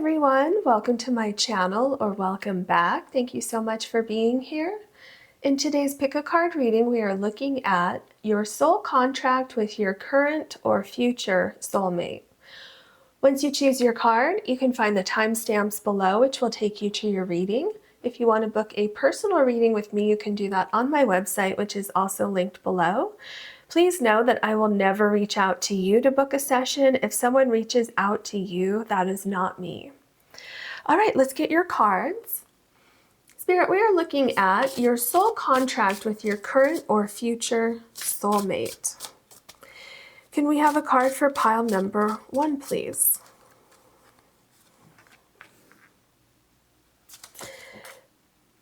everyone, welcome to my channel, or welcome back. Thank you so much for being here. In today's pick a card reading, we are looking at your soul contract with your current or future soulmate. Once you choose your card, you can find the timestamps below, which will take you to your reading. If you want to book a personal reading with me, you can do that on my website, which is also linked below. Please know that I will never reach out to you to book a session. If someone reaches out to you, that is not me. All right, let's get your cards. Spirit, we are looking at your soul contract with your current or future soulmate. Can we have a card for pile number 1, please?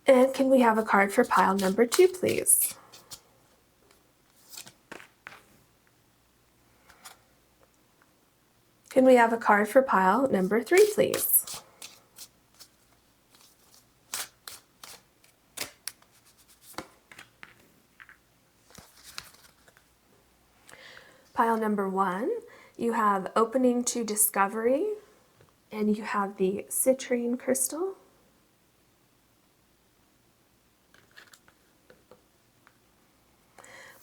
And can we have a card for pile number 2, please? Can we have a card for pile number 3, please? Pile number 1, you have opening to discovery, and you have the citrine crystal.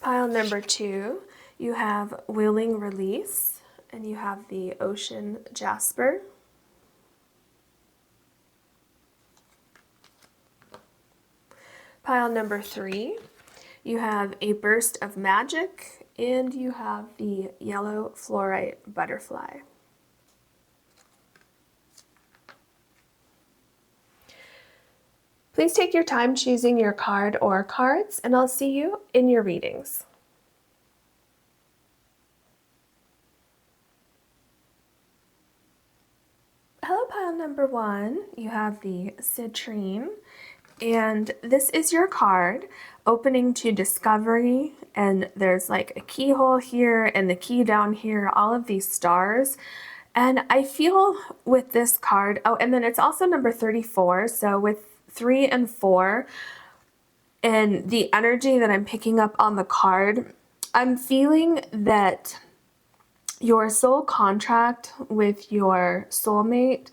Pile number 2, you have willing release, and you have the ocean jasper. Pile number 3, you have a burst of magic, and you have the yellow fluorite butterfly. Please take your time choosing your card or cards, and I'll see you in your readings. Hello, pile number 1. You have the citrine, and this is your card, opening to discovery, and there's like a keyhole here and the key down here, all of these stars. And I feel with this card, oh, and then it's also number 34, so with 3 and 4, and the energy that I'm picking up on the card, I'm feeling that your soul contract with your soulmate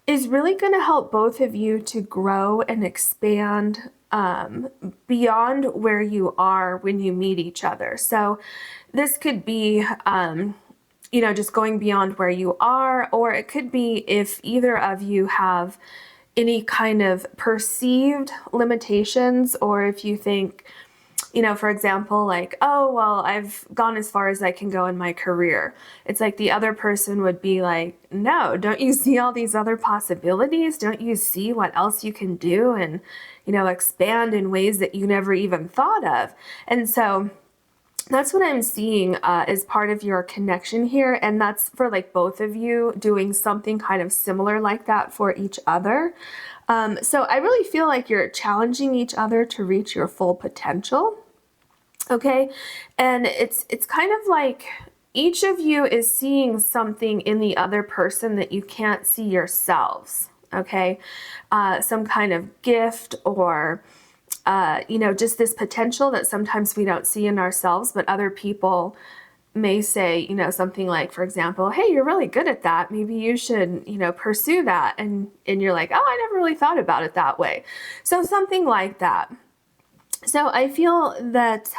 is really going to help both of you to grow and expand beyond where you are when you meet each other. So this could be just going beyond where you are, or it could be if either of you have any kind of perceived limitations, or if you think, for example, like, oh, well, I've gone as far as I can go in my career. It's like the other person would be like, no, don't you see all these other possibilities? Don't you see what else you can do and, expand in ways that you never even thought of? And so that's what I'm seeing as part of your connection here. And that's for like both of you doing something kind of similar like that for each other. So I really feel like you're challenging each other to reach your full potential. Okay. And it's kind of like each of you is seeing something in the other person that you can't see yourselves. Okay. Some kind of gift or just this potential that sometimes we don't see in ourselves, but other people may say, something like, for example, hey, you're really good at that. Maybe you should, pursue that. And you're like, oh, I never really thought about it that way. So something like that. So I feel that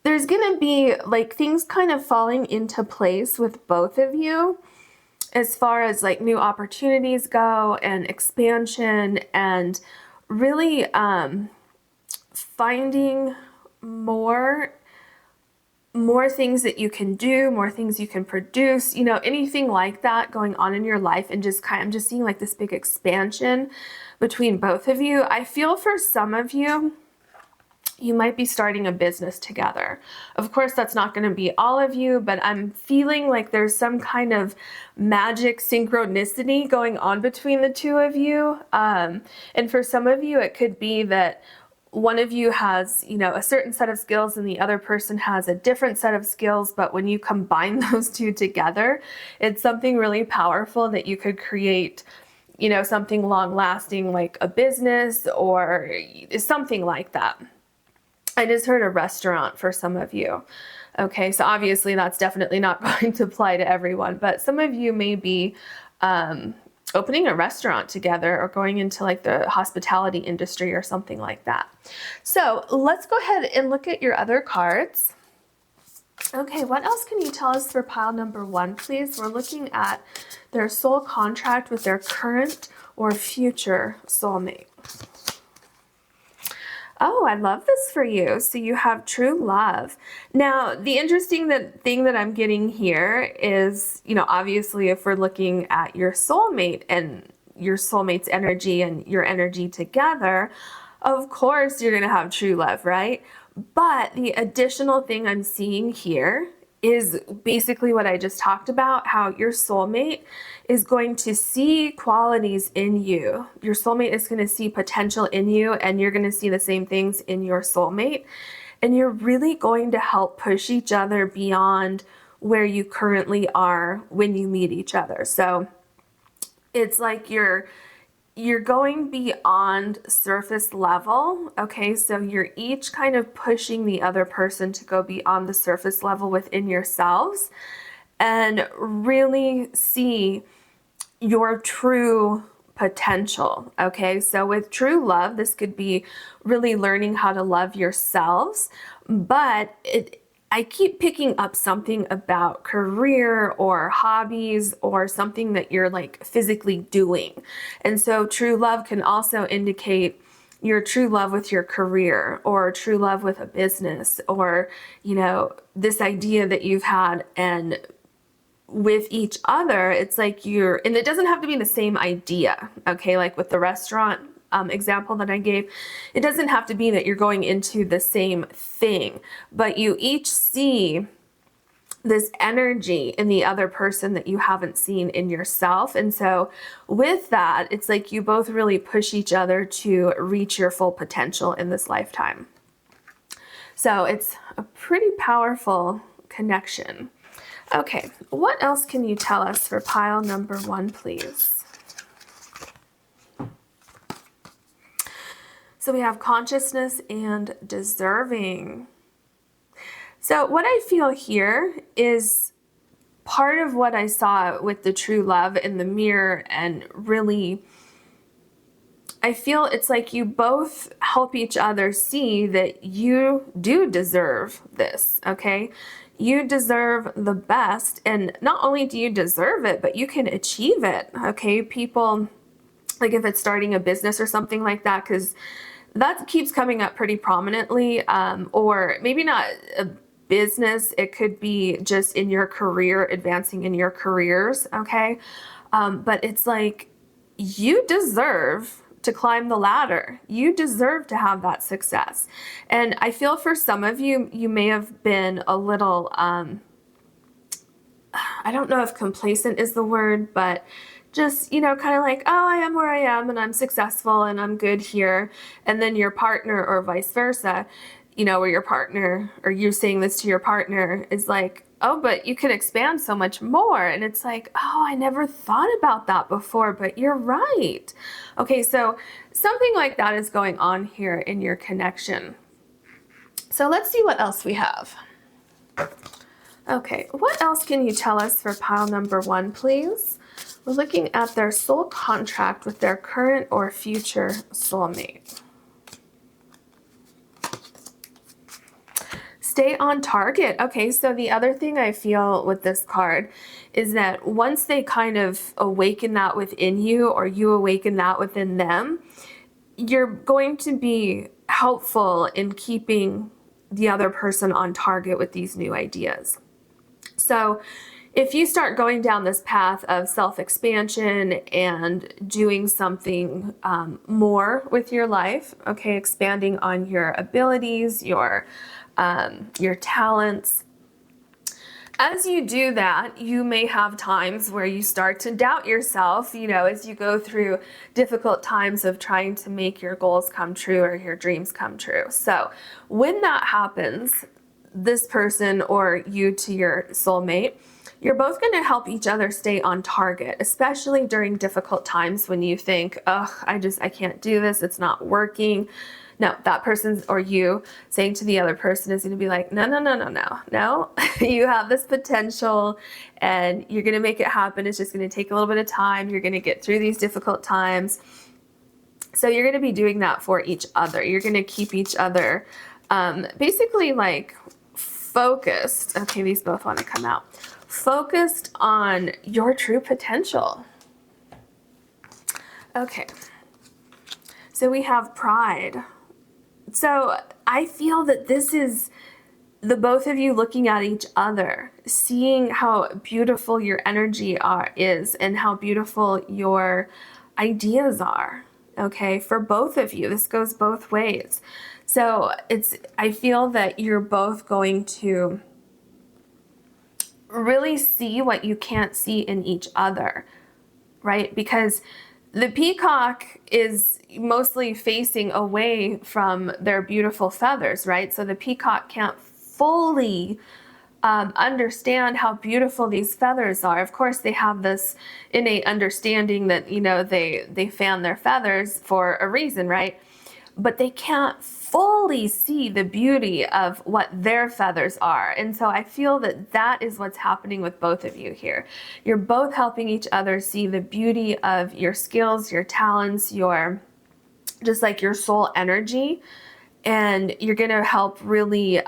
there's going to be like things kind of falling into place with both of you as far as like new opportunities go and expansion and really finding more things that you can do, more things you can produce, anything like that going on in your life. And I'm just seeing like this big expansion between both of you. I feel for some of you, you might be starting a business together. Of course, that's not going to be all of you, but I'm feeling like there's some kind of magic synchronicity going on between the two of you. And for some of you, it could be that one of you has, a certain set of skills and the other person has a different set of skills. But when you combine those two together, it's something really powerful that you could create, something long lasting like a business or something like that. I just heard a restaurant for some of you. Okay, so obviously that's definitely not going to apply to everyone, but some of you may be opening a restaurant together or going into like the hospitality industry or something like that. So let's go ahead and look at your other cards. Okay, what else can you tell us for pile number 1, please? We're looking at their soul contract with their current or future soulmate. Oh, I love this for you. So you have true love. Now, the interesting thing that I'm getting here is, you know, obviously if we're looking at your soulmate and your soulmate's energy and your energy together, of course you're going to have true love, right? But the additional thing I'm seeing here is basically what I just talked about, how your soulmate is going to see qualities in you. Your soulmate is going to see potential in you, and you're going to see the same things in your soulmate. And you're really going to help push each other beyond where you currently are when you meet each other. So it's like you're going beyond surface level, okay? So you're each kind of pushing the other person to go beyond the surface level within yourselves and really see your true potential, okay? So with true love, this could be really learning how to love yourselves, but I keep picking up something about career or hobbies or something that you're like physically doing. And so true love can also indicate your true love with your career or true love with a business or, you know, this idea that you've had and with each other, it's like and it doesn't have to be the same idea, okay? Like with the restaurant example that I gave, it doesn't have to be that you're going into the same thing, but you each see this energy in the other person that you haven't seen in yourself. And so with that, it's like you both really push each other to reach your full potential in this lifetime. So it's a pretty powerful connection. Okay, what else can you tell us for pile number 1, please? So we have consciousness and deserving. So what I feel here is part of what I saw with the true love in the mirror, and really I feel it's like you both help each other see that you do deserve this, okay? You deserve the best, and not only do you deserve it, but you can achieve it, okay? People, like if it's starting a business or something like that, because that keeps coming up pretty prominently, or maybe not a business, it could be just in your career, advancing in your careers, okay? But it's like you deserve to climb the ladder. You deserve to have that success. And I feel for some of you, you may have been a little, I don't know if complacent is the word, but just, you know, kind of like, oh, I am where I am and I'm successful and I'm good here. And then your partner or vice versa, you know, where your partner or you saying this to your partner is like, oh, but you can expand so much more. And it's like, oh, I never thought about that before, but you're right. Okay, so something like that is going on here in your connection. So let's see what else we have. Okay, what else can you tell us for pile number 1, please? We're looking at their soul contract with their current or future soulmate. Stay on target. Okay, so the other thing I feel with this card is that once they kind of awaken that within you, or you awaken that within them, you're going to be helpful in keeping the other person on target with these new ideas. So if you start going down this path of self-expansion and doing something more with your life, okay, expanding on your abilities, your talents, as you do that, you may have times where you start to doubt yourself, you know, as you go through difficult times of trying to make your goals come true or your dreams come true. So when that happens, this person or you to your soulmate, you're both going to help each other stay on target, especially during difficult times when you think, oh, I can't do this. It's not working. No, that person or you saying to the other person is going to be like, no, no, no, no, no, no. You have this potential and you're going to make it happen. It's just going to take a little bit of time. You're going to get through these difficult times. So you're going to be doing that for each other. You're going to keep each other basically like focused. Okay, these both want to come out. Focused on your true potential. Okay. So we have pride. So I feel that this is the both of you looking at each other, seeing how beautiful your energy is and how beautiful your ideas are. Okay, for both of you, this goes both ways. So I feel that you're both going to really see what you can't see in each other, right? Because the peacock is mostly facing away from their beautiful feathers, right? So the peacock can't fully understand how beautiful these feathers are. Of course, they have this innate understanding that, you know, they fan their feathers for a reason, right? But they can't fully see the beauty of what their feathers are. And so I feel that that is what's happening with both of you here. You're both helping each other see the beauty of your skills, your talents, your just like your soul energy. And you're going to help really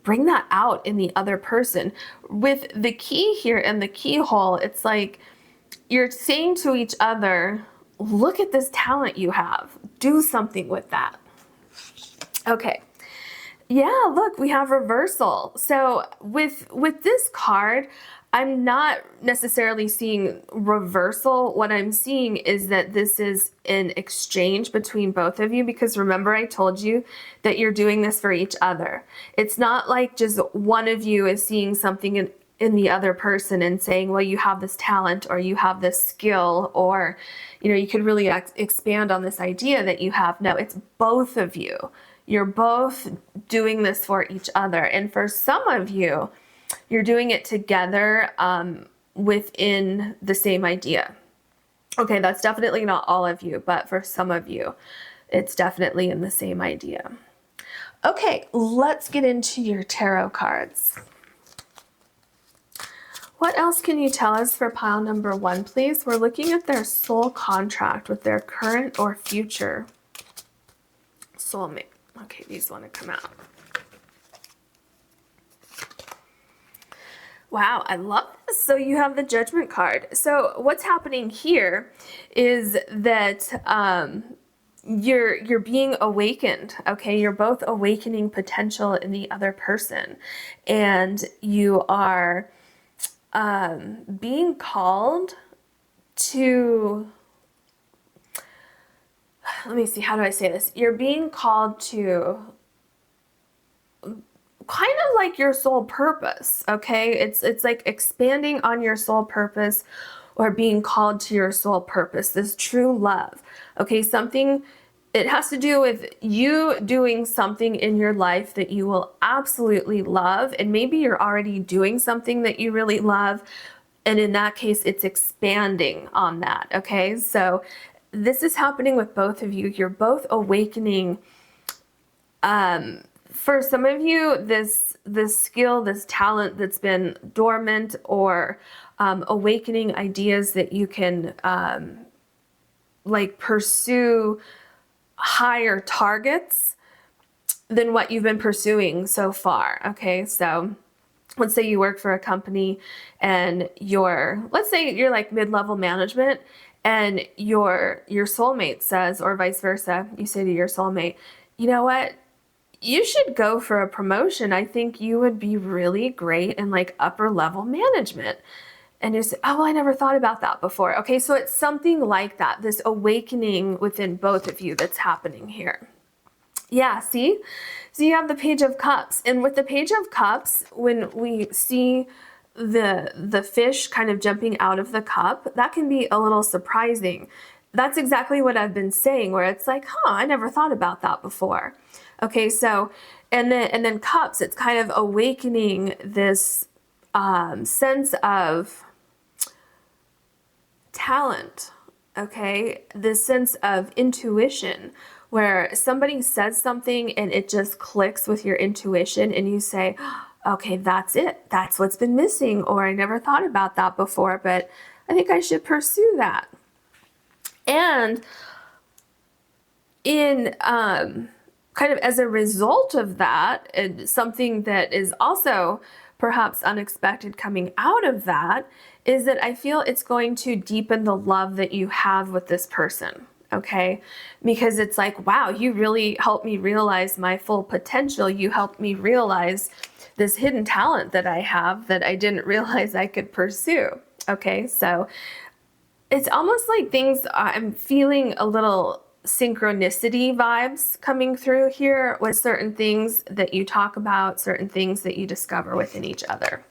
bring that out in the other person. With the key here and the keyhole, it's like you're saying to each other, look at this talent you have. Do something with that. Okay. Yeah, look, we have reversal. So with this card, I'm not necessarily seeing reversal. What I'm seeing is that this is an exchange between both of you, because remember I told you that you're doing this for each other. It's not like just one of you is seeing something in the other person and saying, well, you have this talent or you have this skill, or, you know, you could really expand on this idea that you have. No, it's both of you. You're both doing this for each other. And for some of you, you're doing it together within the same idea. Okay, that's definitely not all of you, but for some of you, it's definitely in the same idea. Okay, let's get into your tarot cards. What else can you tell us for pile number 1, please? We're looking at their soul contract with their current or future soulmate. Okay, these want to come out. Wow, I love this. So you have the Judgment card. So what's happening here is that you're being awakened. Okay, you're both awakening potential in the other person, and you are being called to, let me see, how do I say this? You're being called to kind of like your soul purpose, okay? It's like expanding on your soul purpose, or being called to your soul purpose, this true love, okay? Something, it has to do with you doing something in your life that you will absolutely love, and maybe you're already doing something that you really love, and in that case, it's expanding on that, okay? So this is happening with both of you. You're both awakening. For some of you, this skill, this talent that's been dormant, or awakening ideas that you can like pursue higher targets than what you've been pursuing so far. Okay, so let's say you work for a company and let's say you're like mid-level management, and your soulmate says, or vice versa, you say to your soulmate, you know what? You should go for a promotion. I think you would be really great in like upper level management. And you say, oh, well, I never thought about that before. Okay, so it's something like that, this awakening within both of you that's happening here. Yeah, see? So you have the Page of Cups. And with the Page of Cups, when we see the fish kind of jumping out of the cup, that can be a little surprising. That's exactly what I've been saying, where it's like, I never thought about that before. Okay, so, and then cups, it's kind of awakening this sense of talent. okay? This sense of intuition where somebody says something and it just clicks with your intuition and you say, okay, that's it. That's what's been missing. Or I never thought about that before, but I think I should pursue that. And in kind of as a result of that, and something that is also perhaps unexpected coming out of that, is that I feel it's going to deepen the love that you have with this person. Okay, because it's like, wow, you really helped me realize my full potential. You helped me realize this hidden talent that I have that I didn't realize I could pursue. Okay, so it's almost like things, I'm feeling a little synchronicity vibes coming through here with certain things that you talk about, certain things that you discover within each other.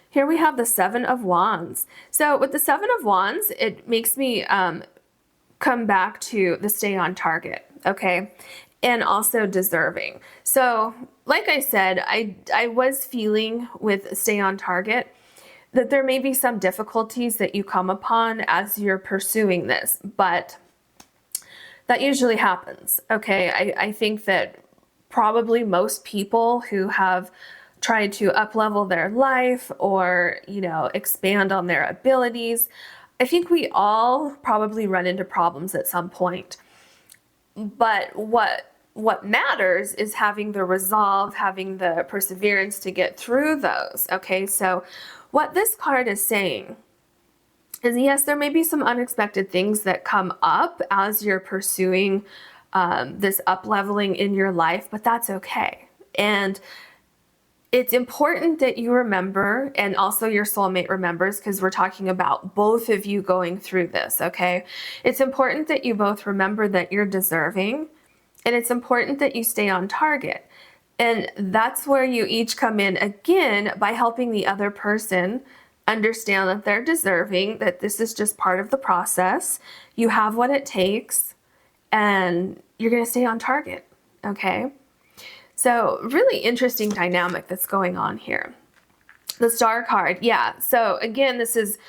Here we have the Seven of Wands. So with the Seven of Wands, it makes me come back to the stay on target, okay? And also deserving. So like I said, I was feeling with stay on target that there may be some difficulties that you come upon as you're pursuing this, but that usually happens, okay? I think that probably most people who have tried to up-level their life or, you know, expand on their abilities, I think we all probably run into problems at some point. But what matters is having the resolve, having the perseverance to get through those, okay? So what this card is saying is, yes, there may be some unexpected things that come up as you're pursuing this up-leveling in your life, but that's okay. And it's important that you remember, and also your soulmate remembers, because we're talking about both of you going through this, okay? It's important that you both remember that you're deserving, and it's important that you stay on target. And that's where you each come in again by helping the other person understand that they're deserving, that this is just part of the process. You have what it takes, and you're going to stay on target, okay? So really interesting dynamic that's going on here. The Star card, yeah. So again, this is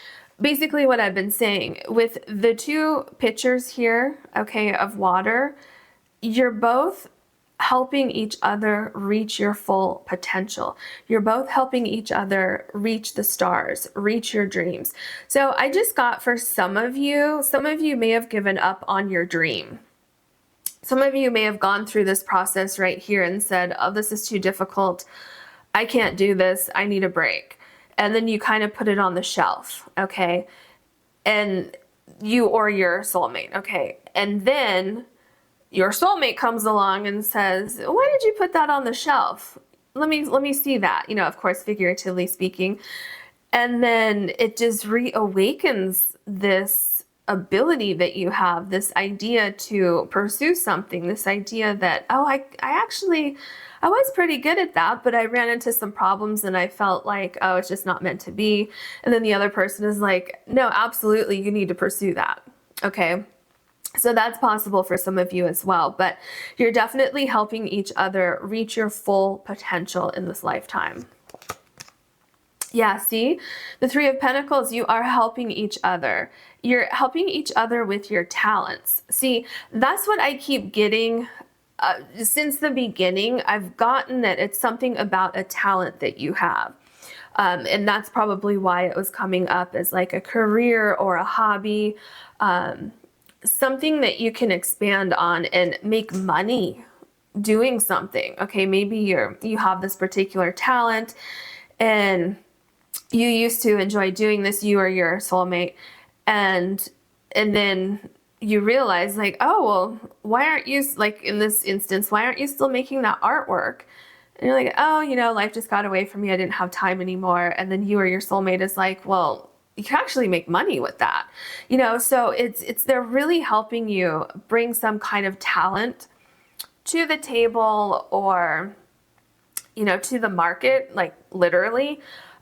basically what I've been saying. With the two pictures here, okay, of water, you're both helping each other reach your full potential. You're both helping each other reach the stars, reach your dreams. So I just got, for some of you may have given up on your dream. Some of you may have gone through this process right here and said, oh, this is too difficult. I can't do this. I need a break. And then you kind of put it on the shelf, okay? And you or your soulmate, okay? And then your soulmate comes along and says, why did you put that on the shelf? Let me see that, you know, of course, figuratively speaking. And then it just reawakens this ability that you have, this idea to pursue something, this idea that, oh, I was pretty good at that, but I ran into some problems and I felt like, oh, it's just not meant to be. And then the other person is like, no, absolutely, you need to pursue that, okay? So that's possible for some of you as well, but you're definitely helping each other reach your full potential in this lifetime. Yeah, see, the Three of Pentacles, you are helping each other. You're helping each other with your talents. See, that's what I keep getting since the beginning. I've gotten that it's something about a talent that you have. And that's probably why it was coming up as like a career or a hobby, something that you can expand on and make money doing something. Okay, maybe you have this particular talent and you used to enjoy doing this, you or your soulmate, and then you realize like, oh, well, why aren't you, like in this instance, why aren't you still making that artwork? And you're like, oh, you know, life just got away from me. I didn't have time anymore. And then you or your soulmate is like, well, you can actually make money with that. You know, so they're really helping you bring some kind of talent to the table or, you know, to the market, like literally.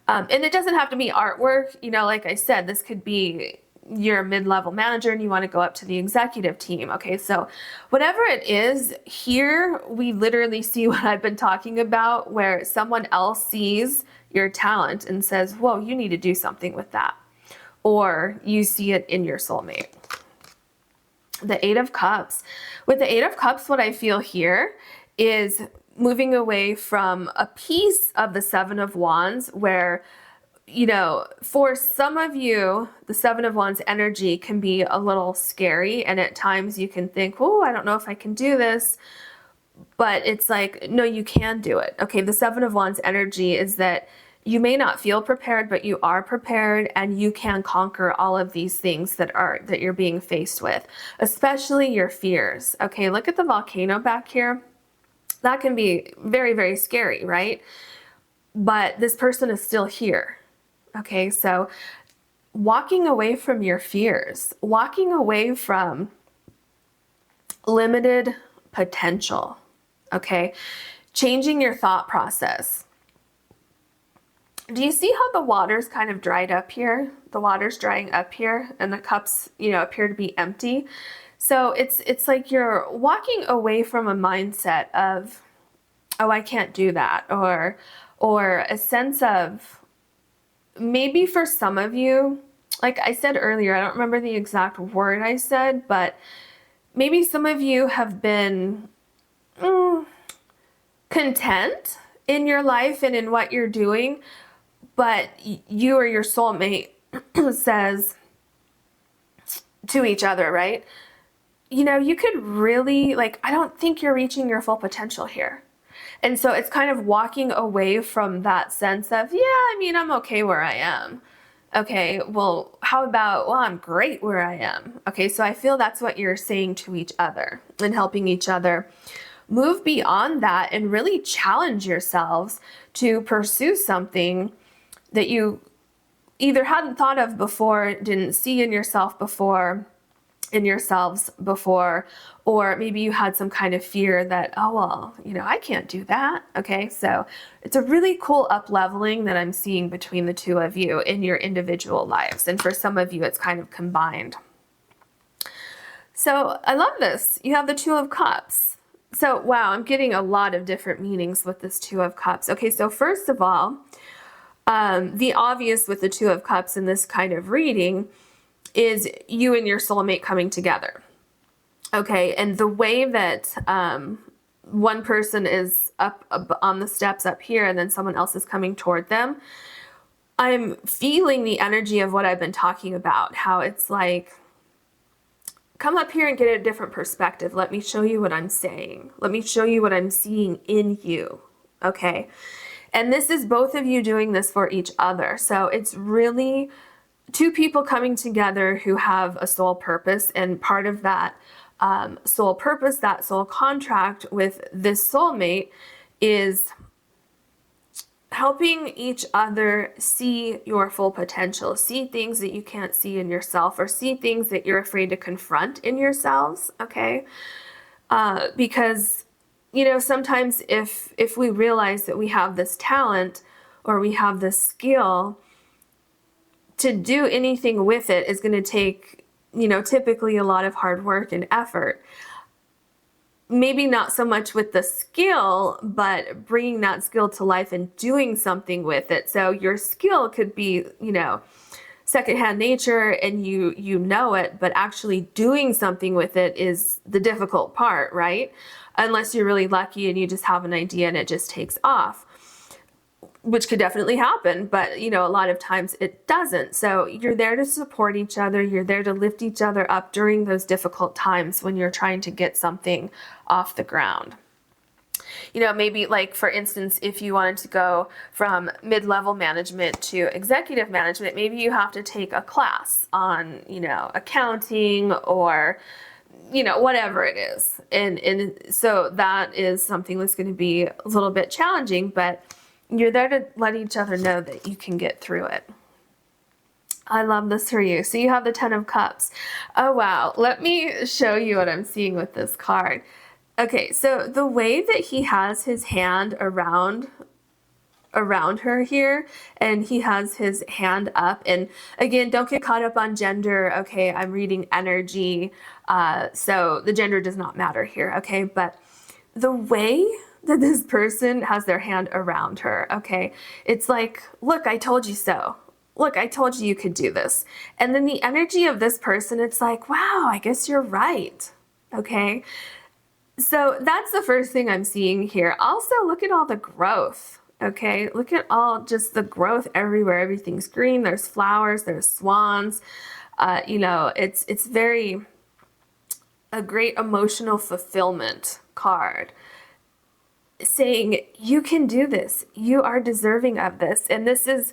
And it doesn't have to be artwork. You know, like I said, this could be you're a mid-level manager and you want to go up to the executive team. Okay, so whatever it is, here we literally see what I've been talking about, where someone else sees your talent and says, whoa, you need to do something with that. or you see it in your soulmate. The Eight of Cups. With the Eight of Cups, what I feel here is moving away from a piece of the Seven of Wands where, you know, for some of you, the Seven of Wands energy can be a little scary, and at times you can think, oh, I don't know if I can do this, but it's like, no, you can do it. Okay, the Seven of Wands energy is that you may not feel prepared, but you are prepared, and you can conquer all of these things that you're being faced with, especially your fears. Okay, look at the volcano back here. That can be very, very scary, right? But this person is still here. Okay, so walking away from your fears, walking away from limited potential, okay? Changing your thought process. Do you see how the water's kind of dried up here? The water's drying up here, and the cups, you know, appear to be empty. So it's like you're walking away from a mindset of, oh, I can't do that, or a sense of, maybe for some of you, like I said earlier, I don't remember the exact word I said, but maybe some of you have been content in your life and in what you're doing, but you or your soulmate says to each other, right? You know, you could really, like, I don't think you're reaching your full potential here. And so it's kind of walking away from that sense of, yeah, I mean, I'm okay where I am. Okay, well, how about, well, I'm great where I am. Okay, so I feel that's what you're saying to each other and helping each other move beyond that and really challenge yourselves to pursue something that you either hadn't thought of before, didn't see in yourself before, in yourselves before, or maybe you had some kind of fear that, oh, well, you know, I can't do that. Okay, so it's a really cool up-leveling that I'm seeing between the two of you in your individual lives. And for some of you, it's kind of combined. So I love this. You have the Two of Cups. So, wow, I'm getting a lot of different meanings with this Two of Cups. Okay, so first of all, the obvious with the Two of Cups in this kind of reading is you and your soulmate coming together. Okay, and the way that one person is up on the steps up here and then someone else is coming toward them, I'm feeling the energy of what I've been talking about, how it's like, come up here and get a different perspective. Let me show you what I'm saying. Let me show you what I'm seeing in you, okay? And this is both of you doing this for each other. So it's really two people coming together who have a soul purpose, and part of that soul purpose, that soul contract with this soulmate is helping each other see your full potential, see things that you can't see in yourself, or see things that you're afraid to confront in yourselves, okay? Because, you know, sometimes if we realize that we have this talent or we have this skill, to do anything with it is going to take, you know, typically a lot of hard work and effort. Maybe not so much with the skill, but bringing that skill to life and doing something with it. So your skill could be, you know, secondhand nature and you know it, but actually doing something with it is the difficult part, right? Unless you're really lucky and you just have an idea and it just takes off, which could definitely happen, but you know, a lot of times it doesn't. So you're there to support each other. You're there to lift each other up during those difficult times when you're trying to get something off the ground. You know, maybe like, for instance, if you wanted to go from mid-level management to executive management, maybe you have to take a class on, you know, accounting or, you know, whatever it is. And so that is something that's going to be a little bit challenging, but you're there to let each other know that you can get through it. I love this for you. So you have the Ten of Cups. Oh, wow. Let me show you what I'm seeing with this card. Okay, so the way that he has his hand around her here, and he has his hand up, and again, don't get caught up on gender. Okay, I'm reading energy, so the gender does not matter here. Okay, but the way that this person has their hand around her, okay, it's like, look, I told you so. look, I told you you could do this. And then the energy of this person, it's like, wow, I guess you're right. Okay. So that's the first thing I'm seeing here. Also, look at all the growth. Okay. Look at all just the growth everywhere. Everything's green. There's flowers, there's swans. You know, it's very a great emotional fulfillment card, saying you can do this. You are deserving of this. And this is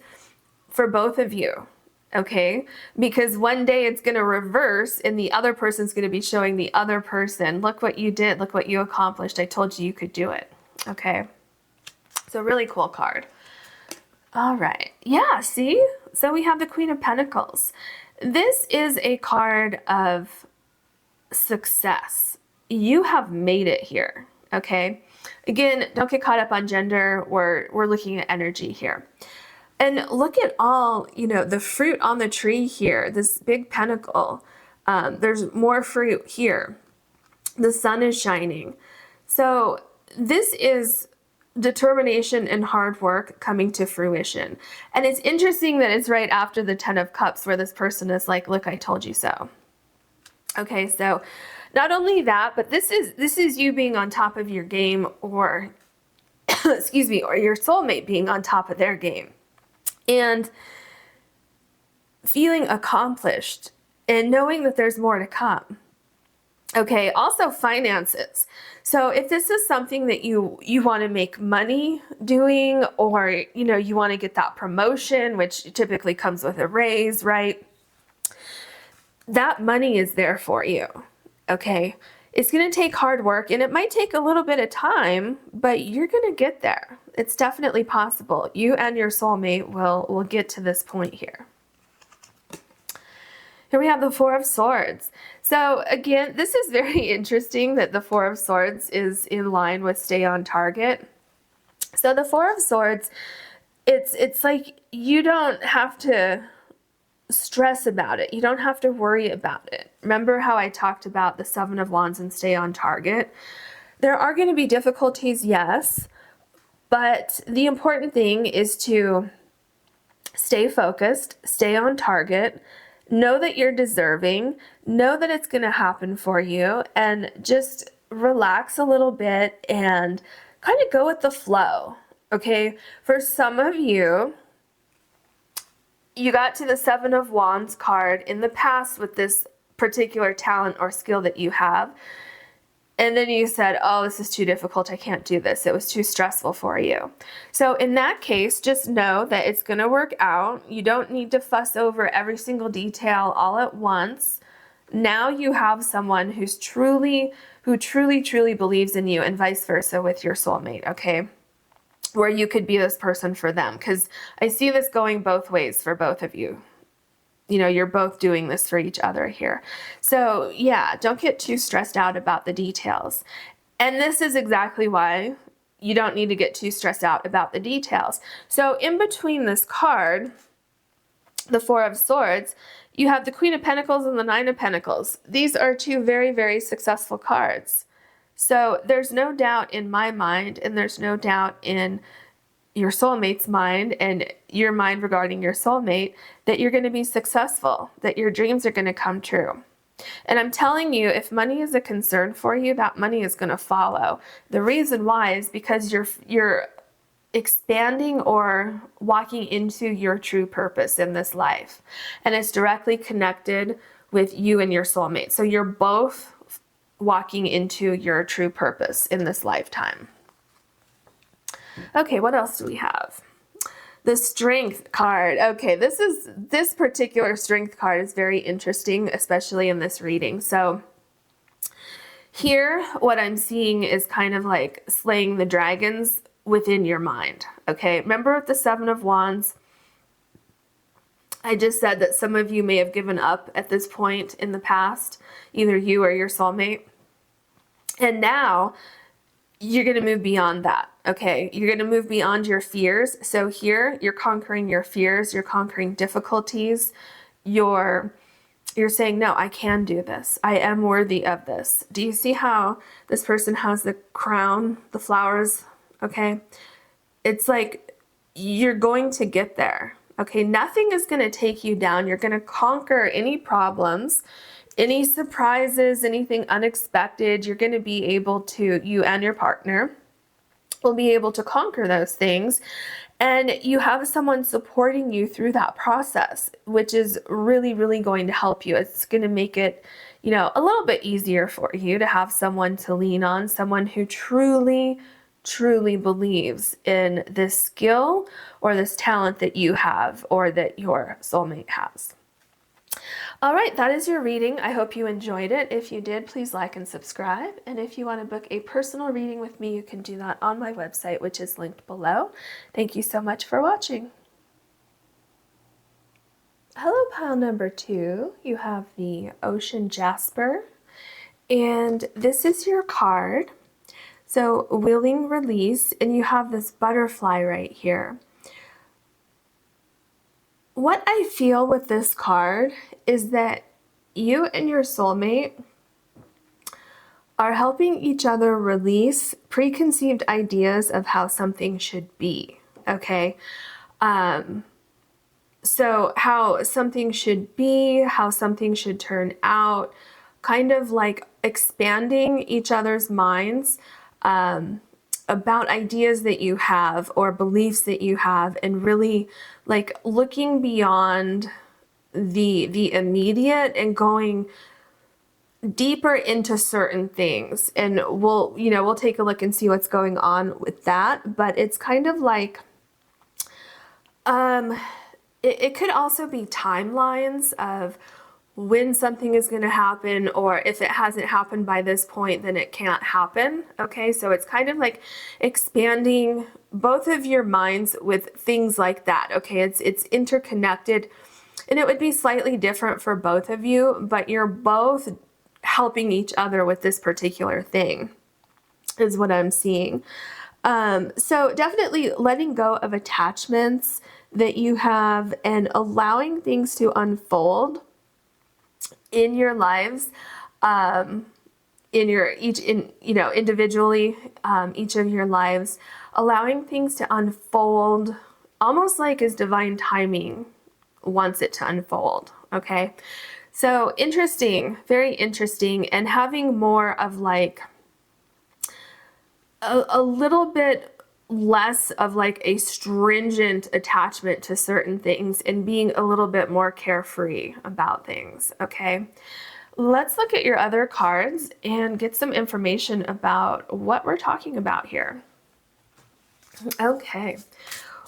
for both of you. Okay, because one day it's going to reverse and the other person's going to be showing the other person, look what you did, look what you accomplished. I told you you could do it. Okay, so really cool card. All right, yeah, see? So we have the Queen of Pentacles. This is a card of success. You have made it here. Okay, again, don't get caught up on gender. We're looking at energy here. And look at all, you know, the fruit on the tree here, this big pentacle. There's more fruit here. The sun is shining. So this is determination and hard work coming to fruition. And it's interesting that it's right after the 10 of Cups where this person is like, look, I told you so. Okay, so not only that, but this is you being on top of your game, or excuse me, or your soulmate being on top of their game. And feeling accomplished and knowing that there's more to come. Okay, also finances. So if this is something that you want to make money doing, or you know, you want to get that promotion, which typically comes with a raise, right? That money is there for you. Okay, it's going to take hard work and it might take a little bit of time, but you're going to get there. It's definitely possible. You and your soulmate will get to this point here. Here we have the Four of Swords. So again, this is very interesting that the Four of Swords is in line with stay on target. So the Four of Swords, it's like you don't have to stress about it. You don't have to worry about it. Remember how I talked about the Seven of Wands and stay on target? There are going to be difficulties, yes, but the important thing is to stay focused, stay on target, know that you're deserving, know that it's going to happen for you, and just relax a little bit and kind of go with the flow. Okay, for some of you, you got to the Seven of Wands card in the past with this particular talent or skill that you have. And then you said, oh, this is too difficult. I can't do this. It was too stressful for you. So in that case, just know that it's going to work out. You don't need to fuss over every single detail all at once. Now you have someone who truly believes in you, and vice versa with your soulmate, okay? Where you could be this person for them, because I see this going both ways for both of you. You know, you're both doing this for each other here. So yeah, don't get too stressed out about the details. And this is exactly why you don't need to get too stressed out about the details. So in between this card, the Four of Swords, you have the Queen of Pentacles and the Nine of Pentacles. These are two very, very successful cards. So there's no doubt in my mind, and there's no doubt in your soulmate's mind and your mind regarding your soulmate, that you're going to be successful, that your dreams are going to come true. And I'm telling you, if money is a concern for you, that money is going to follow. The reason why is because you're expanding or walking into your true purpose in this life. And it's directly connected with you and your soulmate. So you're both walking into your true purpose in this lifetime. Okay, what else do we have? The Strength card. Okay, this particular Strength card is very interesting, especially in this reading. So here, what I'm seeing is kind of like slaying the dragons within your mind. Okay, remember with the Seven of Wands, I just said that some of you may have given up at this point in the past, either you or your soulmate. And now you're going to move beyond that. Okay, you're going to move beyond your fears. So here you're conquering your fears, you're conquering difficulties. You're saying, no, I can do this. I am worthy of this. Do you see how this person has the crown, the flowers? Okay, it's like you're going to get there. Okay, nothing is going to take you down. You're going to conquer any problems, any surprises, anything unexpected. You're going to be able to, you and your partner will be able to conquer those things. And you have someone supporting you through that process, which is really, really going to help you. It's going to make it, you know, a little bit easier for you to have someone to lean on, someone who truly, truly believes in this skill or this talent that you have or that your soulmate has. All right, that is your reading. I hope you enjoyed it. If you did, please like and subscribe. And if you want to book a personal reading with me, you can do that on my website, which is linked below. Thank you so much for watching. Hello, pile number 2. You have the Ocean Jasper, and this is your card. So willing release, and you have this butterfly right here. What I feel with this card is that you and your soulmate are helping each other release preconceived ideas of how something should be, okay? So how something should be, how something should turn out, kind of like expanding each other's minds about ideas that you have or beliefs that you have, and really like looking beyond the immediate and going deeper into certain things. And we'll take a look and see what's going on with that. But it's kind of like it could also be timelines of when something is going to happen, or if it hasn't happened by this point, then it can't happen. Okay, so it's kind of like expanding both of your minds with things like that. Okay, it's interconnected, and it would be slightly different for both of you, but you're both helping each other with this particular thing, is what I'm seeing. So definitely letting go of attachments that you have and allowing things to unfold in your lives, individually, each of your lives, allowing things to unfold almost like as divine timing wants it to unfold. Okay, so interesting, very interesting, and having more of like a little bit less of like a stringent attachment to certain things and being a little bit more carefree about things. Okay, let's look at your other cards and get some information about what we're talking about here. Okay,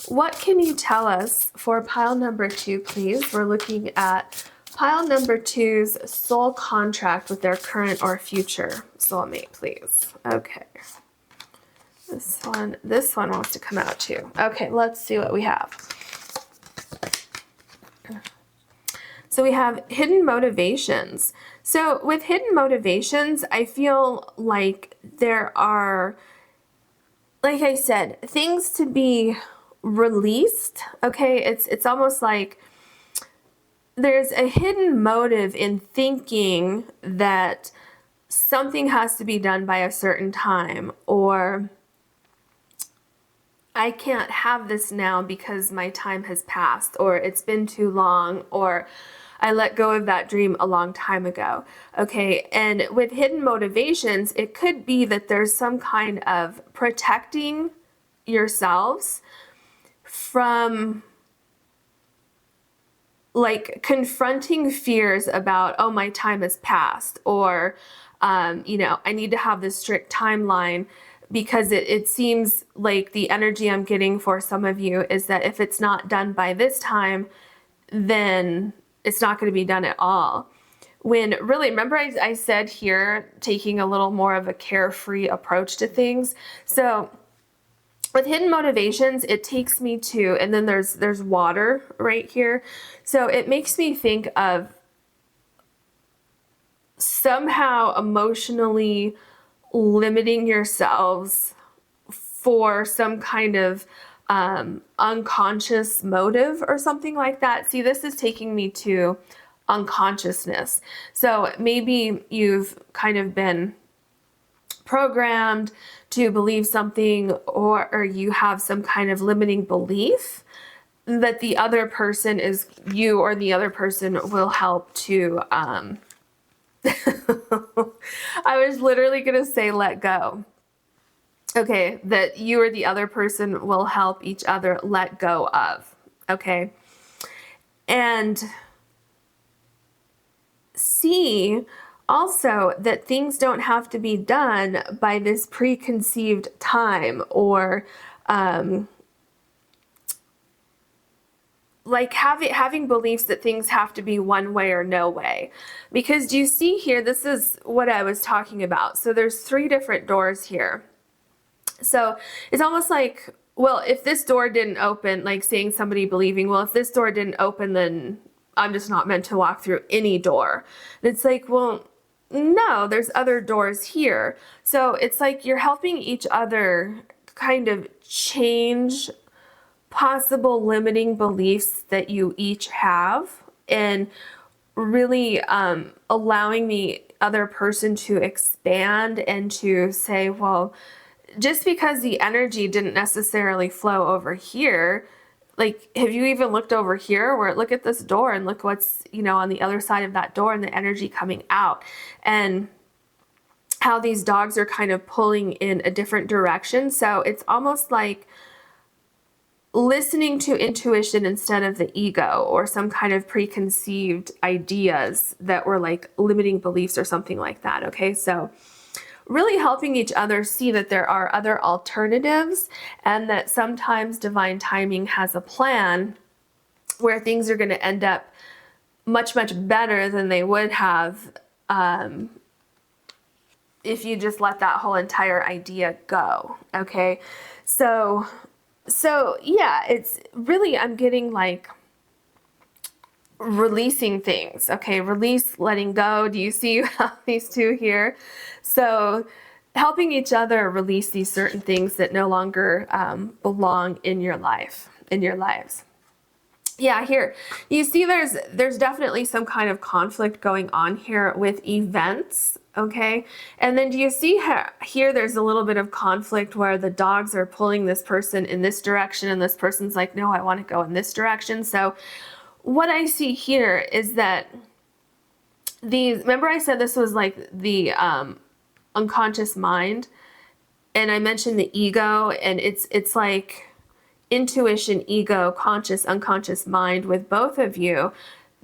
what can you tell us for pile number 2, please? We're looking at pile number 2's soul contract with their current or future soulmate, please. Okay. This one wants to come out too. Okay, let's see what we have. So we have hidden motivations. So with hidden motivations, I feel like there are, like I said, things to be released. Okay, it's almost like there's a hidden motive in thinking that something has to be done by a certain time, or I can't have this now because my time has passed, or it's been too long, or I let go of that dream a long time ago. Okay, and with hidden motivations, it could be that there's some kind of protecting yourselves from like confronting fears about, oh, my time has passed, or I need to have this strict timeline, because it seems like the energy I'm getting for some of you is that if it's not done by this time, then it's not going to be done at all. When really, remember I said here, taking a little more of a carefree approach to things. So with hidden motivations, it takes me to, and then there's water right here. So it makes me think of somehow emotionally limiting yourselves for some kind of unconscious motive or something like that. See, this is taking me to unconsciousness. So maybe you've kind of been programmed to believe something, or you have some kind of limiting belief that the other person is you, or the other person will help to, I was literally going to say let go. Okay, that you or the other person will help each other let go of. Okay. And see also that things don't have to be done by this preconceived time, or like having beliefs that things have to be one way or no way. Because do you see here, this is what I was talking about. So there's 3 different doors here. So it's almost like, well, if this door didn't open, like saying somebody believing, well, if this door didn't open, then I'm just not meant to walk through any door. And it's like, well, no, there's other doors here. So it's like you're helping each other kind of change possible limiting beliefs that you each have, and really allowing the other person to expand and to say, well, just because the energy didn't necessarily flow over here, like, have you even looked over here, where look at this door and look what's, you know, on the other side of that door, and the energy coming out, and how these dogs are kind of pulling in a different direction. So it's almost like listening to intuition instead of the ego, or some kind of preconceived ideas that were like limiting beliefs or something like that. Okay, so really helping each other see that there are other alternatives, and that sometimes divine timing has a plan where things are going to end up much, much better than they would have if you just let that whole entire idea go. Okay, so yeah, it's really, I'm getting like releasing things. Okay, release, letting go. Do you see you have these 2 here? So helping each other release these certain things that no longer belong in your life, in your lives. Yeah, here you see there's definitely some kind of conflict going on here with events. Okay, and then do you see here there's a little bit of conflict where the dogs are pulling this person in this direction, and this person's like, no, I want to go in this direction. So what I see here is that remember I said this was like the unconscious mind, and I mentioned the ego, and it's like intuition, ego, conscious, unconscious mind with both of you.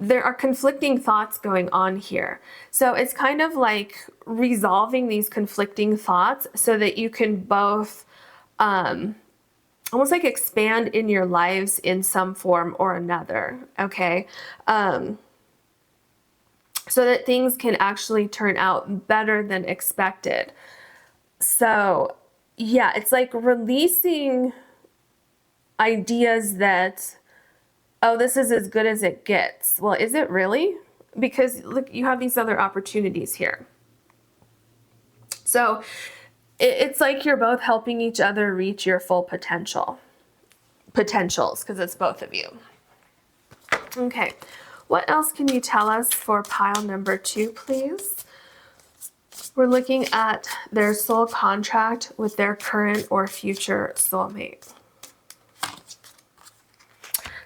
There are conflicting thoughts going on here. So it's kind of like resolving these conflicting thoughts so that you can both almost like expand in your lives in some form or another. Okay. So that things can actually turn out better than expected. So yeah, it's like releasing ideas that, oh, this is as good as it gets. Well, is it really? Because look, you have these other opportunities here. So it's like you're both helping each other reach your full potentials, because it's both of you. Okay, what else can you tell us for pile number 2, please? We're looking at their soul contract with their current or future soulmate.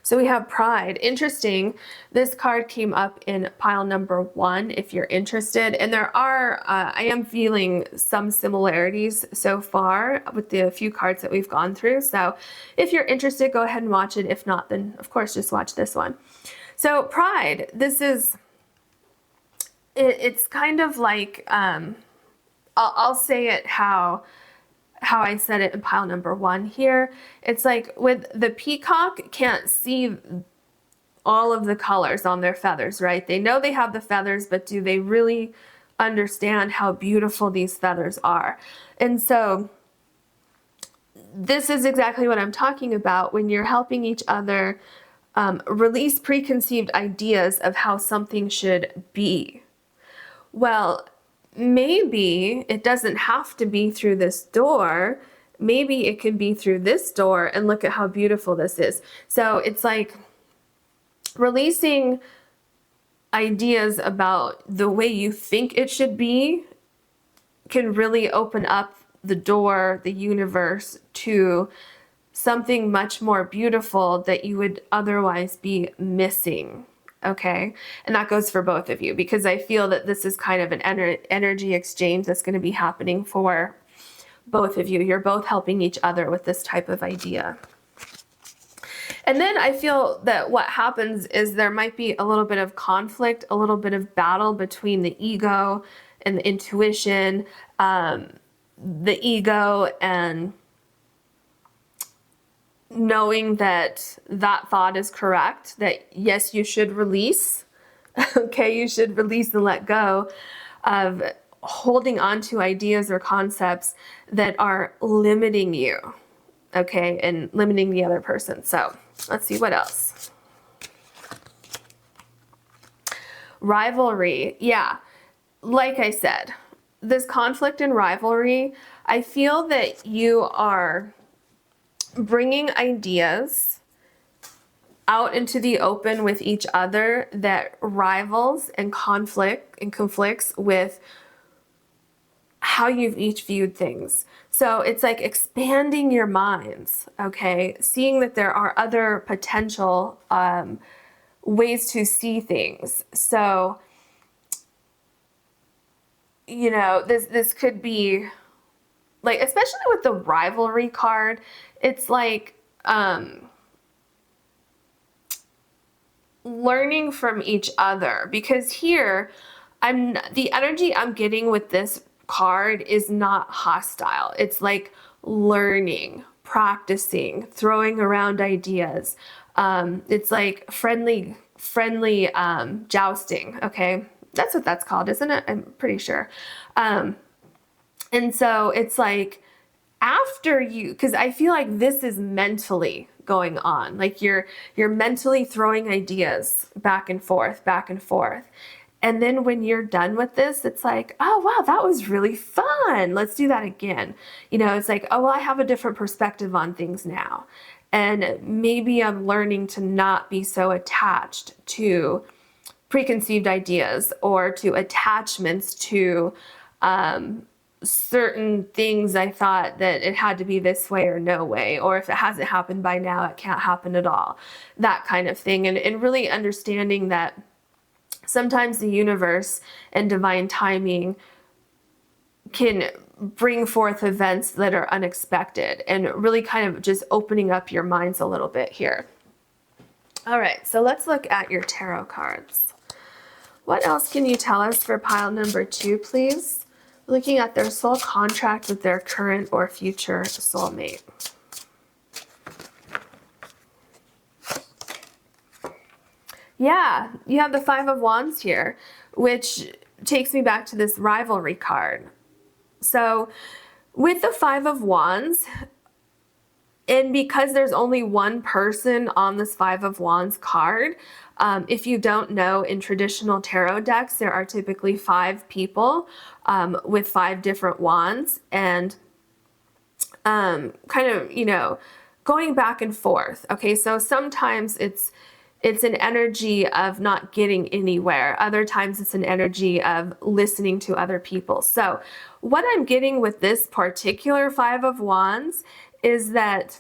So we have pride. Interesting. This card came up in pile number 1 if you're interested. And there are, I am feeling some similarities so far with the few cards that we've gone through. So if you're interested, go ahead and watch it. If not, then of course, just watch this one. So pride, this is, it's kind of like, I'll say it how I said it in pile number 1 here. It's like with the peacock, can't see all of the colors on their feathers, right? They know they have the feathers, but do they really understand how beautiful these feathers are? And so this is exactly what I'm talking about when you're helping each other release preconceived ideas of how something should be. Well, maybe it doesn't have to be through this door. Maybe it can be through this door, and look at how beautiful this is. So it's like releasing ideas about the way you think it should be can really open up the door, the universe, to something much more beautiful that you would otherwise be missing. Okay. And that goes for both of you, because I feel that this is kind of an energy exchange that's going to be happening for both of you. You're both helping each other with this type of idea. And then I feel that what happens is there might be a little bit of conflict, a little bit of battle between the ego and the intuition, the ego and knowing that that thought is correct, that yes, you should release, okay, you should release and let go of holding on to ideas or concepts that are limiting you, okay, and limiting the other person. So let's see what else. Rivalry. Yeah, like I said, this conflict and rivalry, I feel that you are bringing ideas out into the open with each other that rivals and conflicts with how you've each viewed things. So it's like expanding your minds, okay? Seeing that there are other potential ways to see things. So, you know, this could be like, especially with the rivalry card, it's like learning from each other, because here the energy I'm getting with this card is not hostile. It's like learning, practicing, throwing around ideas. It's like friendly jousting. Okay, that's what that's called, isn't it? I'm pretty sure. And so it's like after you, because I feel like this is mentally going on, like you're mentally throwing ideas back and forth. And then when you're done with this, it's like, oh, wow, that was really fun. Let's do that again. You know, it's like, oh, well, I have a different perspective on things now. And maybe I'm learning to not be so attached to preconceived ideas or to attachments to certain things. I thought that it had to be this way or no way, or if it hasn't happened by now, it can't happen at all. That kind of thing. And really understanding that sometimes the universe and divine timing can bring forth events that are unexpected, and really kind of just opening up your minds a little bit here. All right, so let's look at your tarot cards. What else can you tell us for pile number 2, please? Looking at their soul contract with their current or future soulmate. Yeah, you have the 5 of Wands here, which takes me back to this rivalry card. So with the 5 of Wands, and because there's only one person on this 5 of Wands card, if you don't know, in traditional tarot decks, there are typically 5 people with 5 different wands, and kind of, you know, going back and forth. Okay, so sometimes it's an energy of not getting anywhere. Other times it's an energy of listening to other people. So what I'm getting with this particular 5 of Wands is that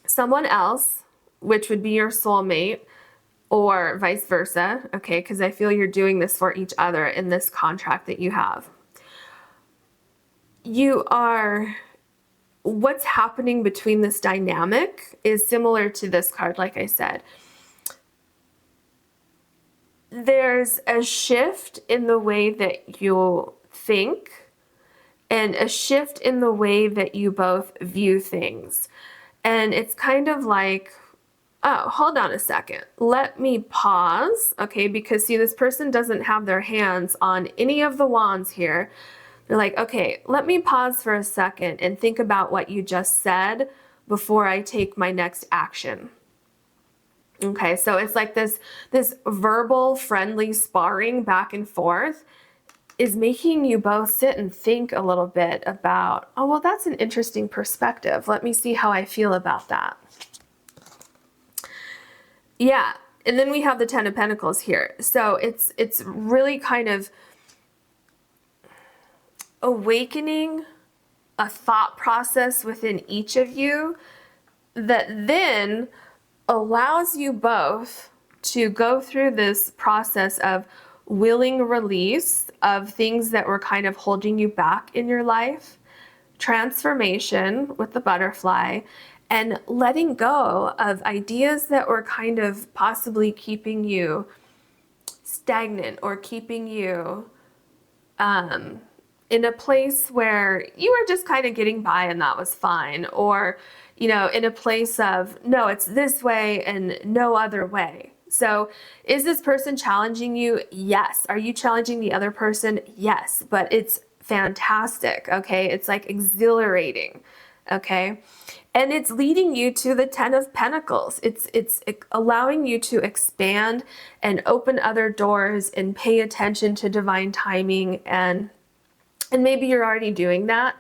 someone else, which would be your soulmate, or vice versa, okay, because I feel you're doing this for each other in this contract that you have. What's happening between this dynamic is similar to this card, like I said. There's a shift in the way that you think, and a shift in the way that you both view things. And it's kind of like, oh, hold on a second. Let me pause, okay? Because see, this person doesn't have their hands on any of the wands here. They're like, okay, let me pause for a second and think about what you just said before I take my next action. Okay, so it's like this verbal friendly sparring back and forth is making you both sit and think a little bit about, oh, well, that's an interesting perspective. Let me see how I feel about that. Yeah, and then we have the 10 of Pentacles here. So it's really kind of awakening a thought process within each of you that then allows you both to go through this process of willing release of things that were kind of holding you back in your life, transformation with the butterfly, and letting go of ideas that were kind of possibly keeping you stagnant or keeping you in a place where you were just kind of getting by and that was fine, or in a place of, no, it's this way and no other way. So is this person challenging you? Yes. Are you challenging the other person? Yes. But it's fantastic. Okay. It's like exhilarating. Okay. And it's leading you to the 10 of Pentacles. It's allowing you to expand and open other doors and pay attention to divine timing. And maybe you're already doing that,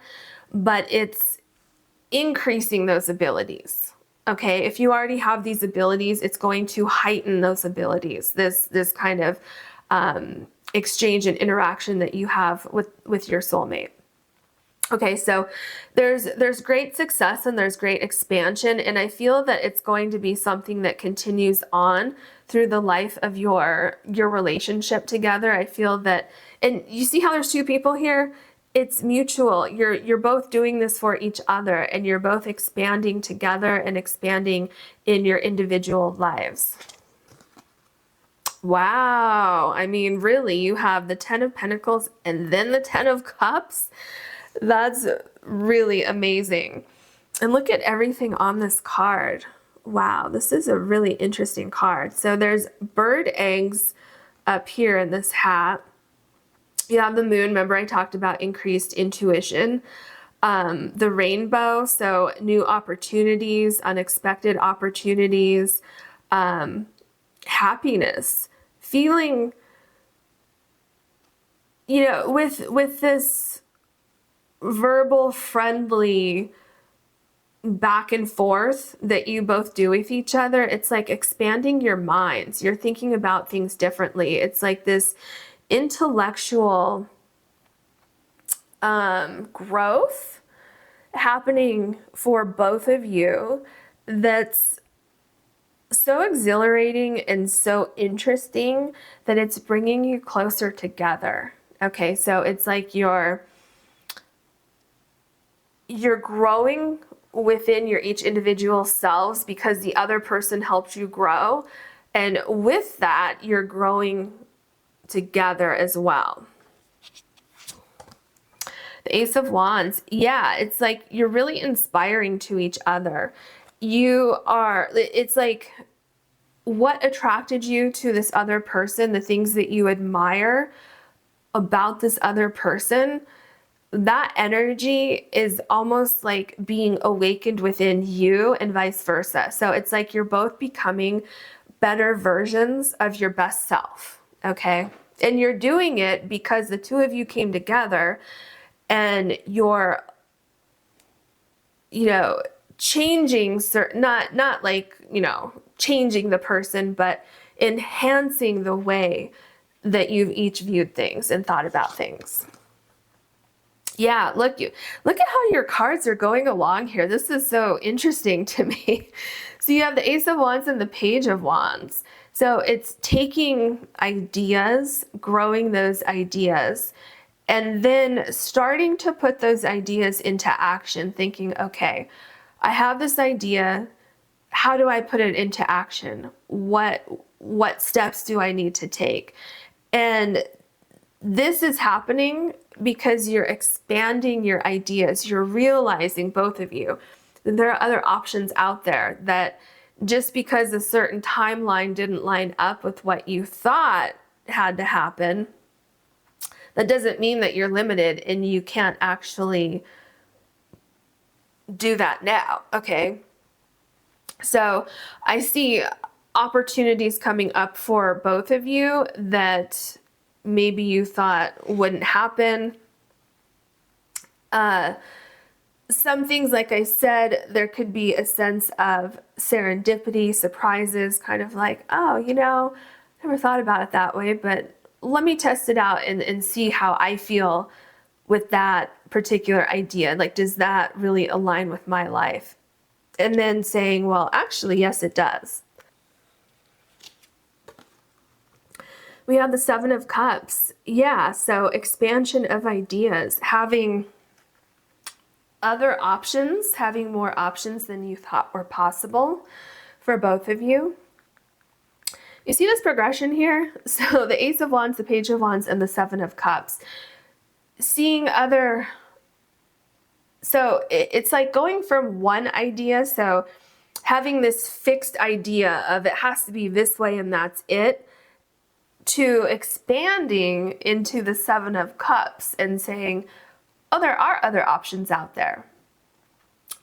but it's increasing those abilities. Okay, if you already have these abilities, it's going to heighten those abilities. This kind of exchange and interaction that you have with your soulmate. Okay, so there's great success and there's great expansion, and I feel that it's going to be something that continues on through the life of your relationship together. I feel that, and you see how there's two people here? It's mutual. You're both doing this for each other, and you're both expanding together and expanding in your individual lives. Wow. I mean, really, you have the 10 of Pentacles and then the 10 of Cups. That's really amazing. And look at everything on this card. Wow, this is a really interesting card. So there's bird eggs up here in this hat. You have the moon. Remember I talked about increased intuition. The rainbow, so new opportunities, unexpected opportunities, happiness, feeling, with this verbal friendly back and forth that you both do with each other. It's like expanding your minds. You're thinking about things differently. It's like this intellectual growth happening for both of you that's so exhilarating and so interesting that it's bringing you closer together. Okay, so it's like you're growing within your each individual selves because the other person helped you grow, and with that you're growing together as well. The Ace of Wands, yeah, it's like you're really inspiring to each other. It's like what attracted you to this other person, the things that you admire about this other person, that energy is almost like being awakened within you and vice versa. So it's like you're both becoming better versions of your best self, okay? And you're doing it because the two of you came together and you're, changing certain, not like, changing the person, but enhancing the way that you've each viewed things and thought about things. Yeah, look at how your cards are going along here. This is so interesting to me. So you have the Ace of Wands and the Page of Wands. So it's taking ideas, growing those ideas, and then starting to put those ideas into action, thinking, okay, I have this idea. How do I put it into action? What steps do I need to take? And this is happening because you're expanding your ideas. You're realizing, both of you, that there are other options out there, that just because a certain timeline didn't line up with what you thought had to happen, that doesn't mean that you're limited and you can't actually do that now, okay? So I see opportunities coming up for both of you that maybe you thought wouldn't happen. Some things, like I said, there could be a sense of serendipity, surprises, kind of like, oh, never thought about it that way, but let me test it out and see how I feel with that particular idea. Like, does that really align with my life? and then saying, well, actually, yes, it does. We have the Seven of Cups. Yeah, so expansion of ideas, having other options, having more options than you thought were possible for both of you. You see this progression here? So the Ace of Wands, the Page of Wands, and the Seven of Cups. Seeing other, so it's like going from one idea, so having this fixed idea of it has to be this way and that's it, to expanding into the Seven of Cups and saying, oh, there are other options out there.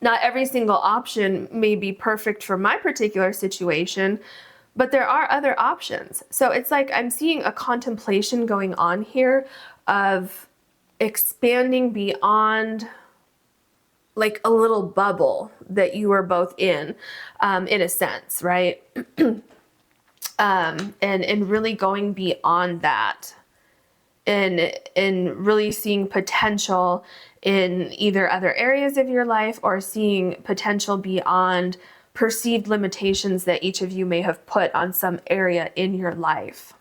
Not every single option may be perfect for my particular situation, but there are other options. So it's like I'm seeing a contemplation going on here of expanding beyond like a little bubble that you were both in a sense, right? And really going beyond that and really seeing potential in either other areas of your life or seeing potential beyond perceived limitations that each of you may have put on some area in your life.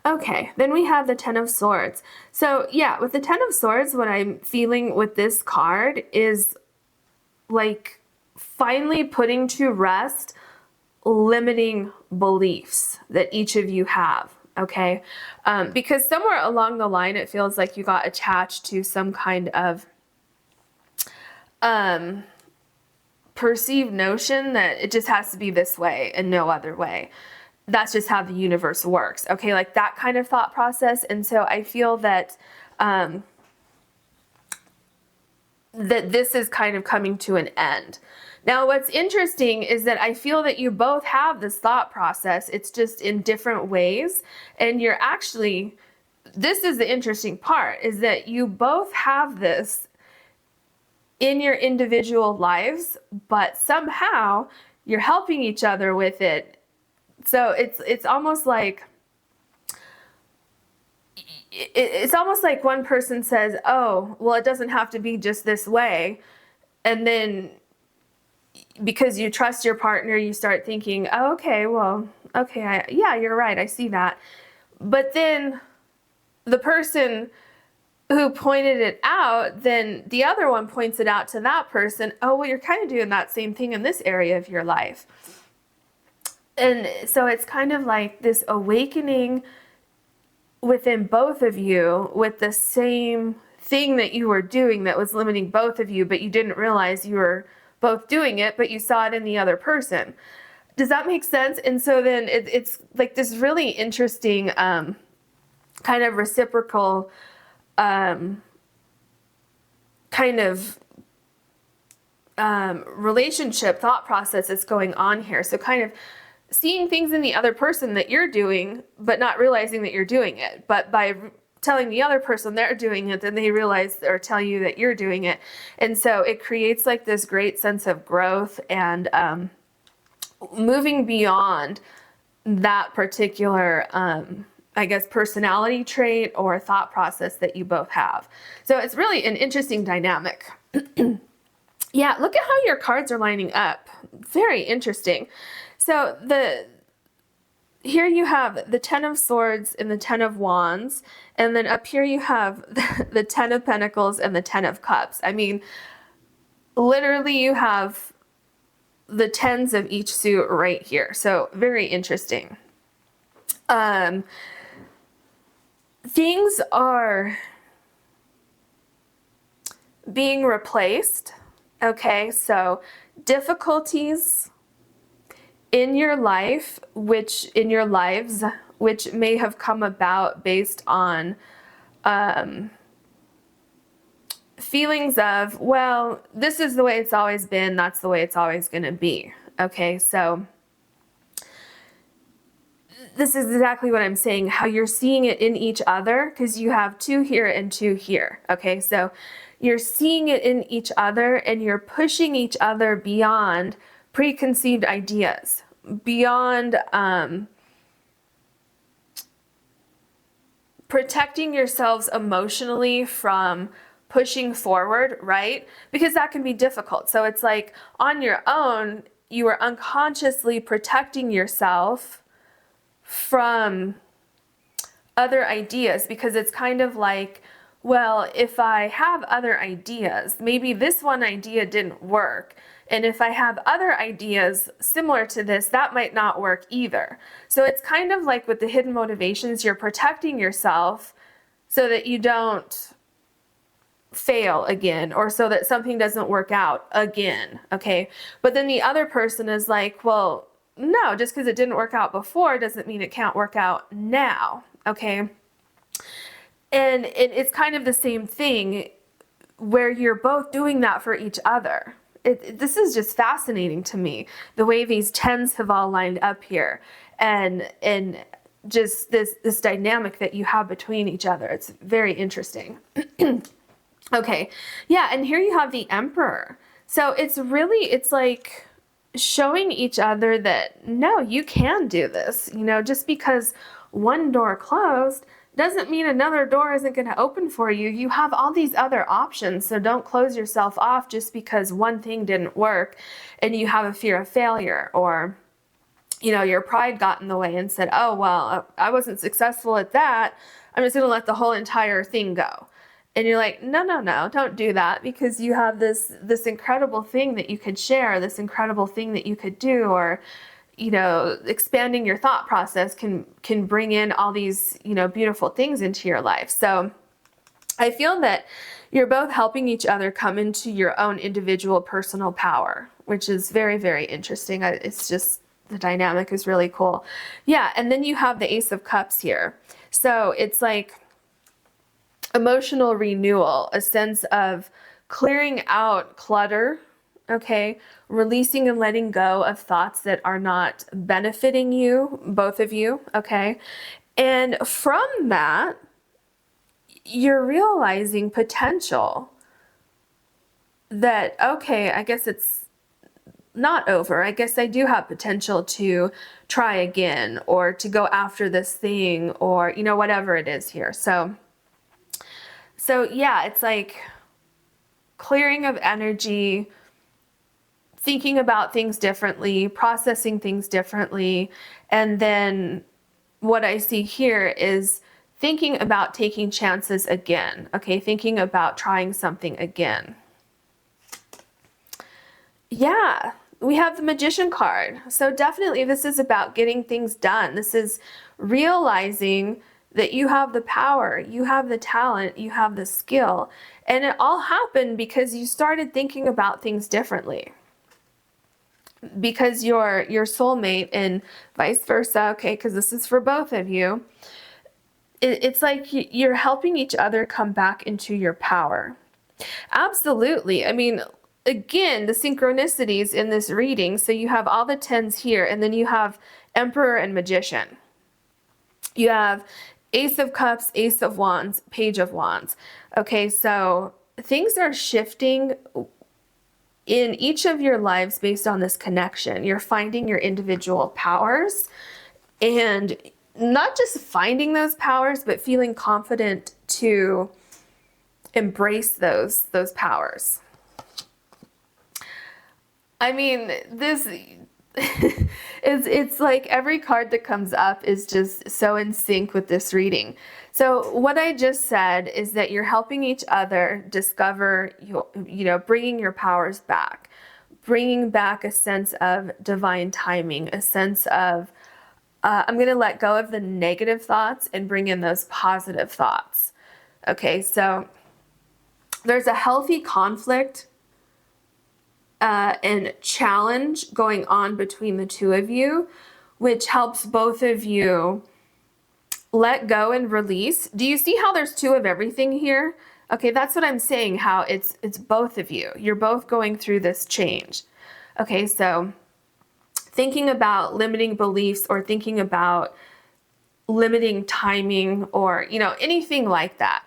Okay, then we have the Ten of Swords. So yeah, with the Ten of Swords, what I'm feeling with this card is like finally putting to rest limiting beliefs that each of you have, okay? Because somewhere along the line, it feels like you got attached to some kind of perceived notion that it just has to be this way and no other way. That's just how the universe works, okay? Like that kind of thought process. And so I feel that that this is kind of coming to an end. Now, what's interesting is that I feel that you both have this thought process. It's just in different ways. And you're actually, this is the interesting part, is that you both have this in your individual lives, but somehow you're helping each other with it. So it's almost like, it's almost like one person says, oh, well, it doesn't have to be just this way. And then because you trust your partner, you start thinking, oh, okay, well, okay, yeah, you're right, I see that. But then the person who pointed it out, then the other one points it out to that person, oh, well, you're kind of doing that same thing in this area of your life. And so it's kind of like this awakening within both of you with the same thing that you were doing that was limiting both of you, but you didn't realize you were both doing it, but you saw it in the other person. Does that make sense? And so then it's like this really interesting kind of reciprocal kind of relationship thought process that's going on here. So kind of seeing things in the other person that you're doing, but not realizing that you're doing it. But by telling the other person they're doing it, then they realize or tell you that you're doing it. And so it creates like this great sense of growth and moving beyond that particular, I guess, personality trait or thought process that you both have. So it's really an interesting dynamic. Yeah, look at how your cards are lining up. Very interesting. So here you have the Ten of Swords and the Ten of Wands, and then up here you have the Ten of Pentacles and the Ten of Cups. I mean, literally you have the tens of each suit right here. So very interesting. Things are being replaced. Okay, so difficulties in your life, which may have come about based on feelings of, well, this is the way it's always been, that's the way it's always going to be. Okay, so this is exactly what I'm saying, how you're seeing it in each other, because you have two here and two here. Okay, so you're seeing it in each other and you're pushing each other beyond preconceived ideas, beyond protecting yourselves emotionally from pushing forward, right? Because that can be difficult. So it's like on your own, you are unconsciously protecting yourself from other ideas, because it's kind of like, well, if I have other ideas, maybe this one idea didn't work. And if I have other ideas similar to this, that might not work either. So it's kind of like with the hidden motivations, you're protecting yourself so that you don't fail again, or so that something doesn't work out again, okay? But then the other person is like, well, no, just because it didn't work out before doesn't mean it can't work out now, okay? And it's kind of the same thing where you're both doing that for each other. This is just fascinating to me, the way these tens have all lined up here, and just this dynamic that you have between each other. It's very interesting. Okay, yeah, and here you have the Emperor. So it's like showing each other that, no, you can do this. You know, just because one door closed doesn't mean another door isn't going to open for you. You have all these other options, so don't close yourself off just because one thing didn't work and you have a fear of failure, or, you know, your pride got in the way and said, oh, well, I wasn't successful at that, I'm just going to let the whole entire thing go. And you're like, no, don't do that, because you have this incredible thing that you could share, this incredible thing that you could do, or, you know, expanding your thought process can bring in all these, you know, beautiful things into your life. So I feel that you're both helping each other come into your own individual personal power, which is very, very interesting. It's just, the dynamic is really cool. Yeah, and then you have the Ace of Cups here. So it's like emotional renewal, a sense of clearing out clutter, okay, releasing and letting go of thoughts that are not benefiting you, both of you, okay? And from that, you're realizing potential that, okay, I guess it's not over. I guess I do have potential to try again, or to go after this thing, or, you know, whatever it is here. So yeah, it's like clearing of energy, thinking about things differently, processing things differently. And then what I see here is thinking about taking chances again, okay? Thinking about trying something again. Yeah, we have the Magician card. So definitely this is about getting things done. This is realizing that you have the power, you have the talent, you have the skill. And it all happened because you started thinking about things differently. Because your soulmate, and vice versa, okay, because this is for both of you, it's like you're helping each other come back into your power. Absolutely. I mean, again, the synchronicities in this reading, so you have all the tens here, and then you have Emperor and Magician. You have Ace of Cups, Ace of Wands, Page of Wands. Okay, so things are shifting in each of your lives based on this connection. You're finding your individual powers, and not just finding those powers, but feeling confident to embrace those powers. I mean, this it's like every card that comes up is just so in sync with this reading. So what I just said is that you're helping each other discover, bringing your powers back, bringing back a sense of divine timing, a sense of, I'm going to let go of the negative thoughts and bring in those positive thoughts. Okay, so there's a healthy conflict and challenge going on between the two of you, which helps both of you let go and release. Do you see how there's two of everything here? Okay, that's what I'm saying, how it's both of you. You're both going through this change. Okay, so thinking about limiting beliefs, or thinking about limiting timing, or, anything like that.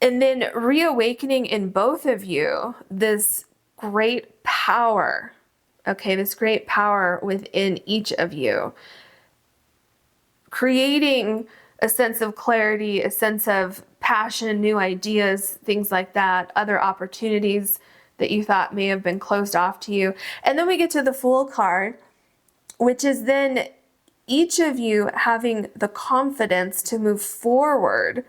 And then reawakening in both of you this great power, okay, this great power within each of you, creating a sense of clarity, a sense of passion, new ideas, things like that, other opportunities that you thought may have been closed off to you. And then we get to the Fool card, which is then each of you having the confidence to move forward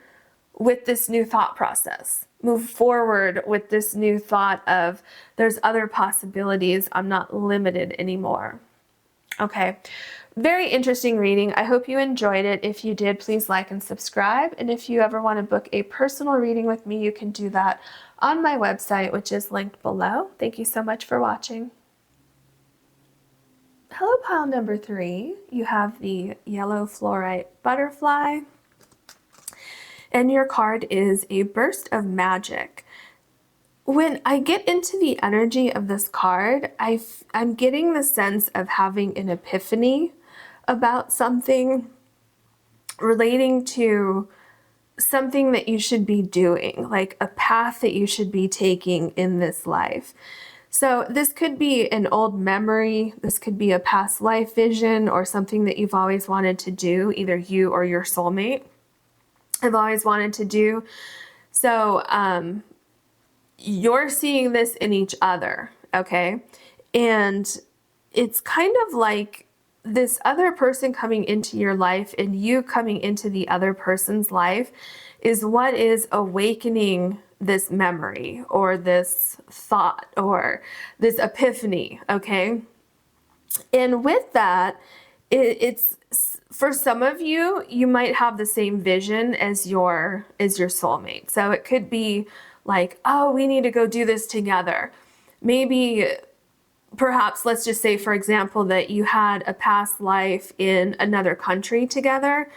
with this new thought process. Move forward with this new thought of there's other possibilities. I'm not limited anymore. Okay. Very interesting reading. I hope you enjoyed it. If you did, please like and subscribe. And if you ever want to book a personal reading with me, you can do that on my website, which is linked below. Thank you so much for watching. Hello, pile number 3. You have the yellow fluorite butterfly. And your card is a burst of magic. When I get into the energy of this card, I'm getting the sense of having an epiphany about something relating to something that you should be doing, like a path that you should be taking in this life. So this could be an old memory, this could be a past life vision, or something that you've always wanted to do, either you or your soulmate have always wanted to do. So you're seeing this in each other, okay? And it's kind of like this other person coming into your life and you coming into the other person's life is what is awakening this memory or this thought or this epiphany, okay? And with that, it's for some of you, you might have the same vision as your soulmate. So it could be like, oh, we need to go do this together. Maybe, perhaps, let's just say, for example, that you had a past life in another country together.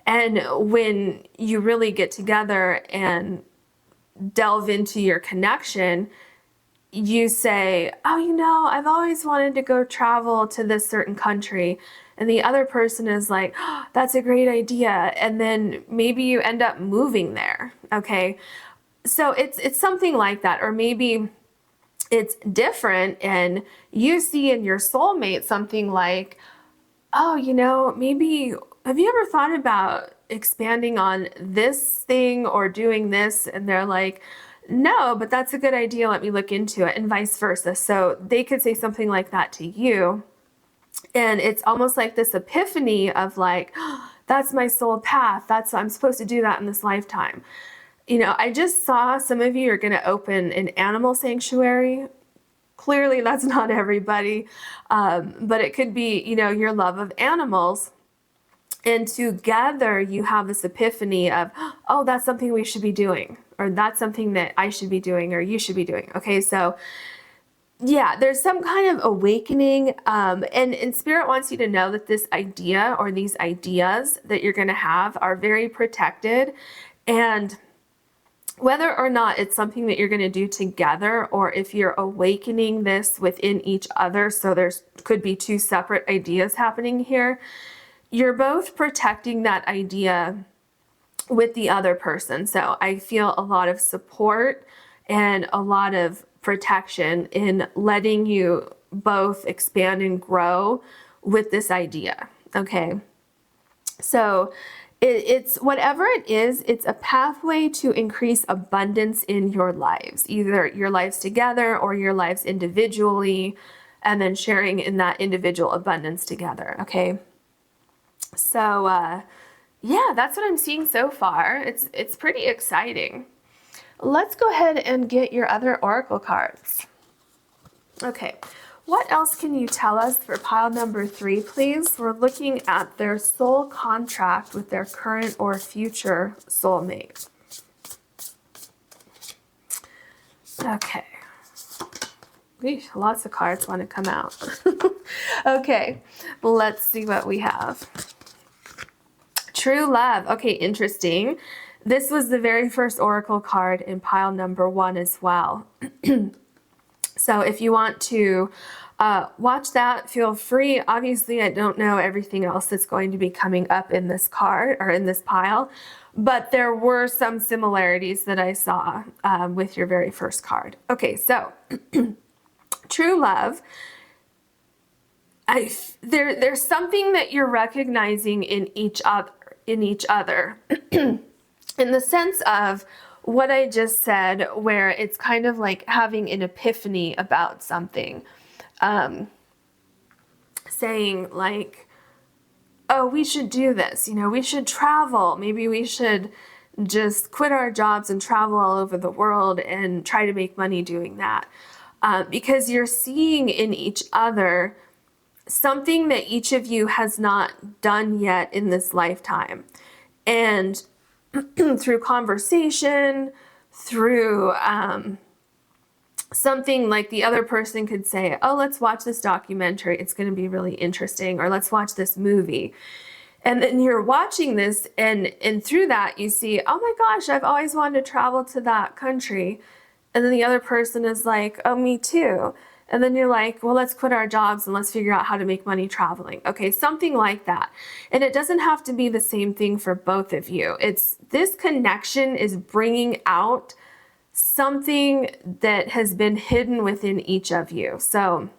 And when you really get together and delve into your connection, you say, oh, you know, I've always wanted to go travel to this certain country. And the other person is like, oh, that's a great idea. And then maybe you end up moving there, okay? So it's something like that. Or maybe it's different and you see in your soulmate something like, oh, you know, maybe, have you ever thought about expanding on this thing or doing this? And they're like, no, but that's a good idea. Let me look into it, and vice versa. So they could say something like that to you. And it's almost like this epiphany of like, oh, that's my soul path. I'm supposed to do that in this lifetime. You know, I just saw some of you are going to open an animal sanctuary. Clearly, that's not everybody, but it could be, you know, your love of animals. And together you have this epiphany of, oh, that's something we should be doing, or that's something that I should be doing, or you should be doing. Okay, so yeah, there's some kind of awakening, and Spirit wants you to know that this idea or these ideas that you're going to have are very protected, and whether or not it's something that you're going to do together, or if you're awakening this within each other, so there's could be two separate ideas happening here, you're both protecting that idea with the other person. So I feel a lot of support and a lot of protection in letting you both expand and grow with this idea, okay? So it's whatever it is, it's a pathway to increase abundance in your lives, either your lives together or your lives individually, and then sharing in that individual abundance together, okay? So yeah, that's what I'm seeing so far. It's pretty exciting. Let's go ahead and get your other oracle cards. Okay, what else can you tell us for pile number 3, please? We're looking at their soul contract with their current or future soulmate. Okay. Eesh, lots of cards want to come out. Okay, let's see what we have. True love. Okay, interesting. This was the very first oracle card in pile number 1 as well. So if you want to watch that, feel free. Obviously, I don't know everything else that's going to be coming up in this card or in this pile, but there were some similarities that I saw with your very first card. Okay, so true love. There's something that you're recognizing in each other. in the sense of what I just said, where it's kind of like having an epiphany about something. Saying like, oh, we should do this, we should travel. Maybe we should just quit our jobs and travel all over the world and try to make money doing that. Because you're seeing in each other something that each of you has not done yet in this lifetime. And through conversation, through something like the other person could say, oh, let's watch this documentary. It's going to be really interesting. Or let's watch this movie. And then you're watching this, and through that you see, oh my gosh, I've always wanted to travel to that country. And then the other person is like, oh, me too. And then you're like, well, let's quit our jobs and let's figure out how to make money traveling. Okay, something like that. And it doesn't have to be the same thing for both of you. It's this connection is bringing out something that has been hidden within each of you. So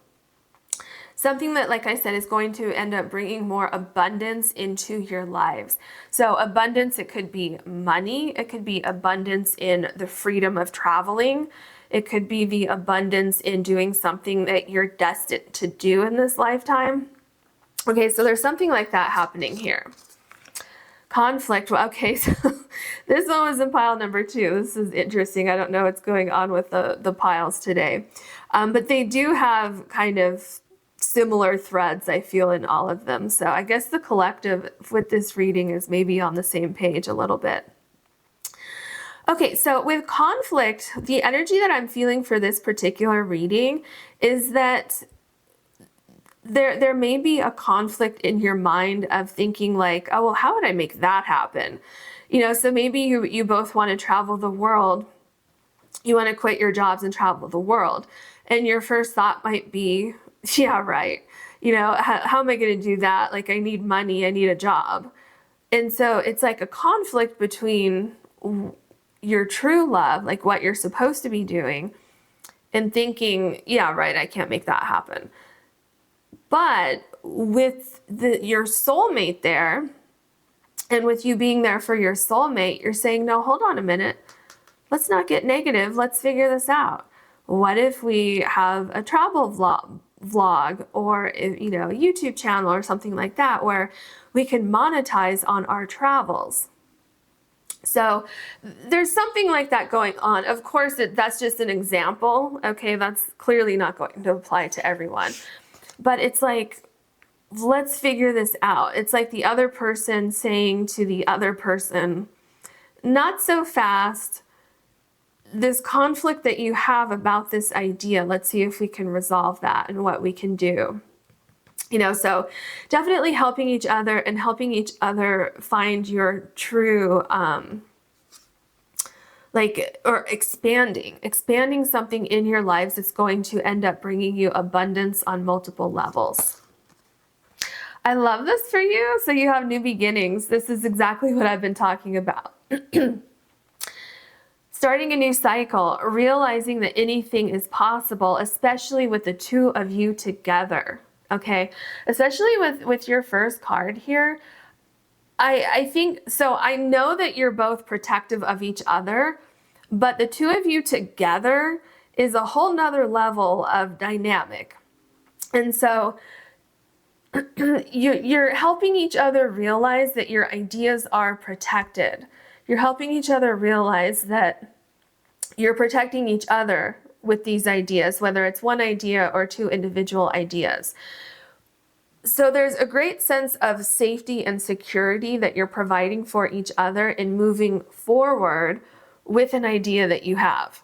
something that, like I said, is going to end up bringing more abundance into your lives. So abundance, it could be money. It could be abundance in the freedom of traveling. It could be the abundance in doing something that you're destined to do in this lifetime. Okay, so there's something like that happening here. Conflict. Well, okay, so this one was in pile number 2. This is interesting. I don't know what's going on with the piles today. But they do have kind of similar threads, I feel, in all of them. So I guess the collective with this reading is maybe on the same page a little bit. Okay, so with conflict, the energy that I'm feeling for this particular reading is that there may be a conflict in your mind of thinking like, oh, well, how would I make that happen? So maybe you both want to travel the world. You want to quit your jobs and travel the world. And your first thought might be, yeah, right. How am I going to do that? Like, I need money, I need a job. And so it's like a conflict between your true love, like what you're supposed to be doing, and thinking, yeah, right, I can't make that happen. But with your soulmate there, and with you being there for your soulmate, you're saying, no, hold on a minute. Let's not get negative. Let's figure this out. What if we have a travel vlog or, a YouTube channel or something like that where we can monetize on our travels? So there's something like that going on. Of course, that's just an example. Okay, that's clearly not going to apply to everyone. But it's like, let's figure this out. It's like the other person saying to the other person, not so fast. This conflict that you have about this idea, let's see if we can resolve that and what we can do. So definitely helping each other and helping each other find your true, or expanding something in your lives that's going to end up bringing you abundance on multiple levels. I love this for you. So you have new beginnings. This is exactly what I've been talking about. Starting a new cycle, realizing that anything is possible, especially with the two of you together. Okay, especially with your first card here. I think, so I know that you're both protective of each other, but the two of you together is a whole nother level of dynamic. And so you're helping each other realize that your ideas are protected. You're helping each other realize that you're protecting each other with these ideas, whether it's one idea or two individual ideas. So there's a great sense of safety and security that you're providing for each other in moving forward with an idea that you have.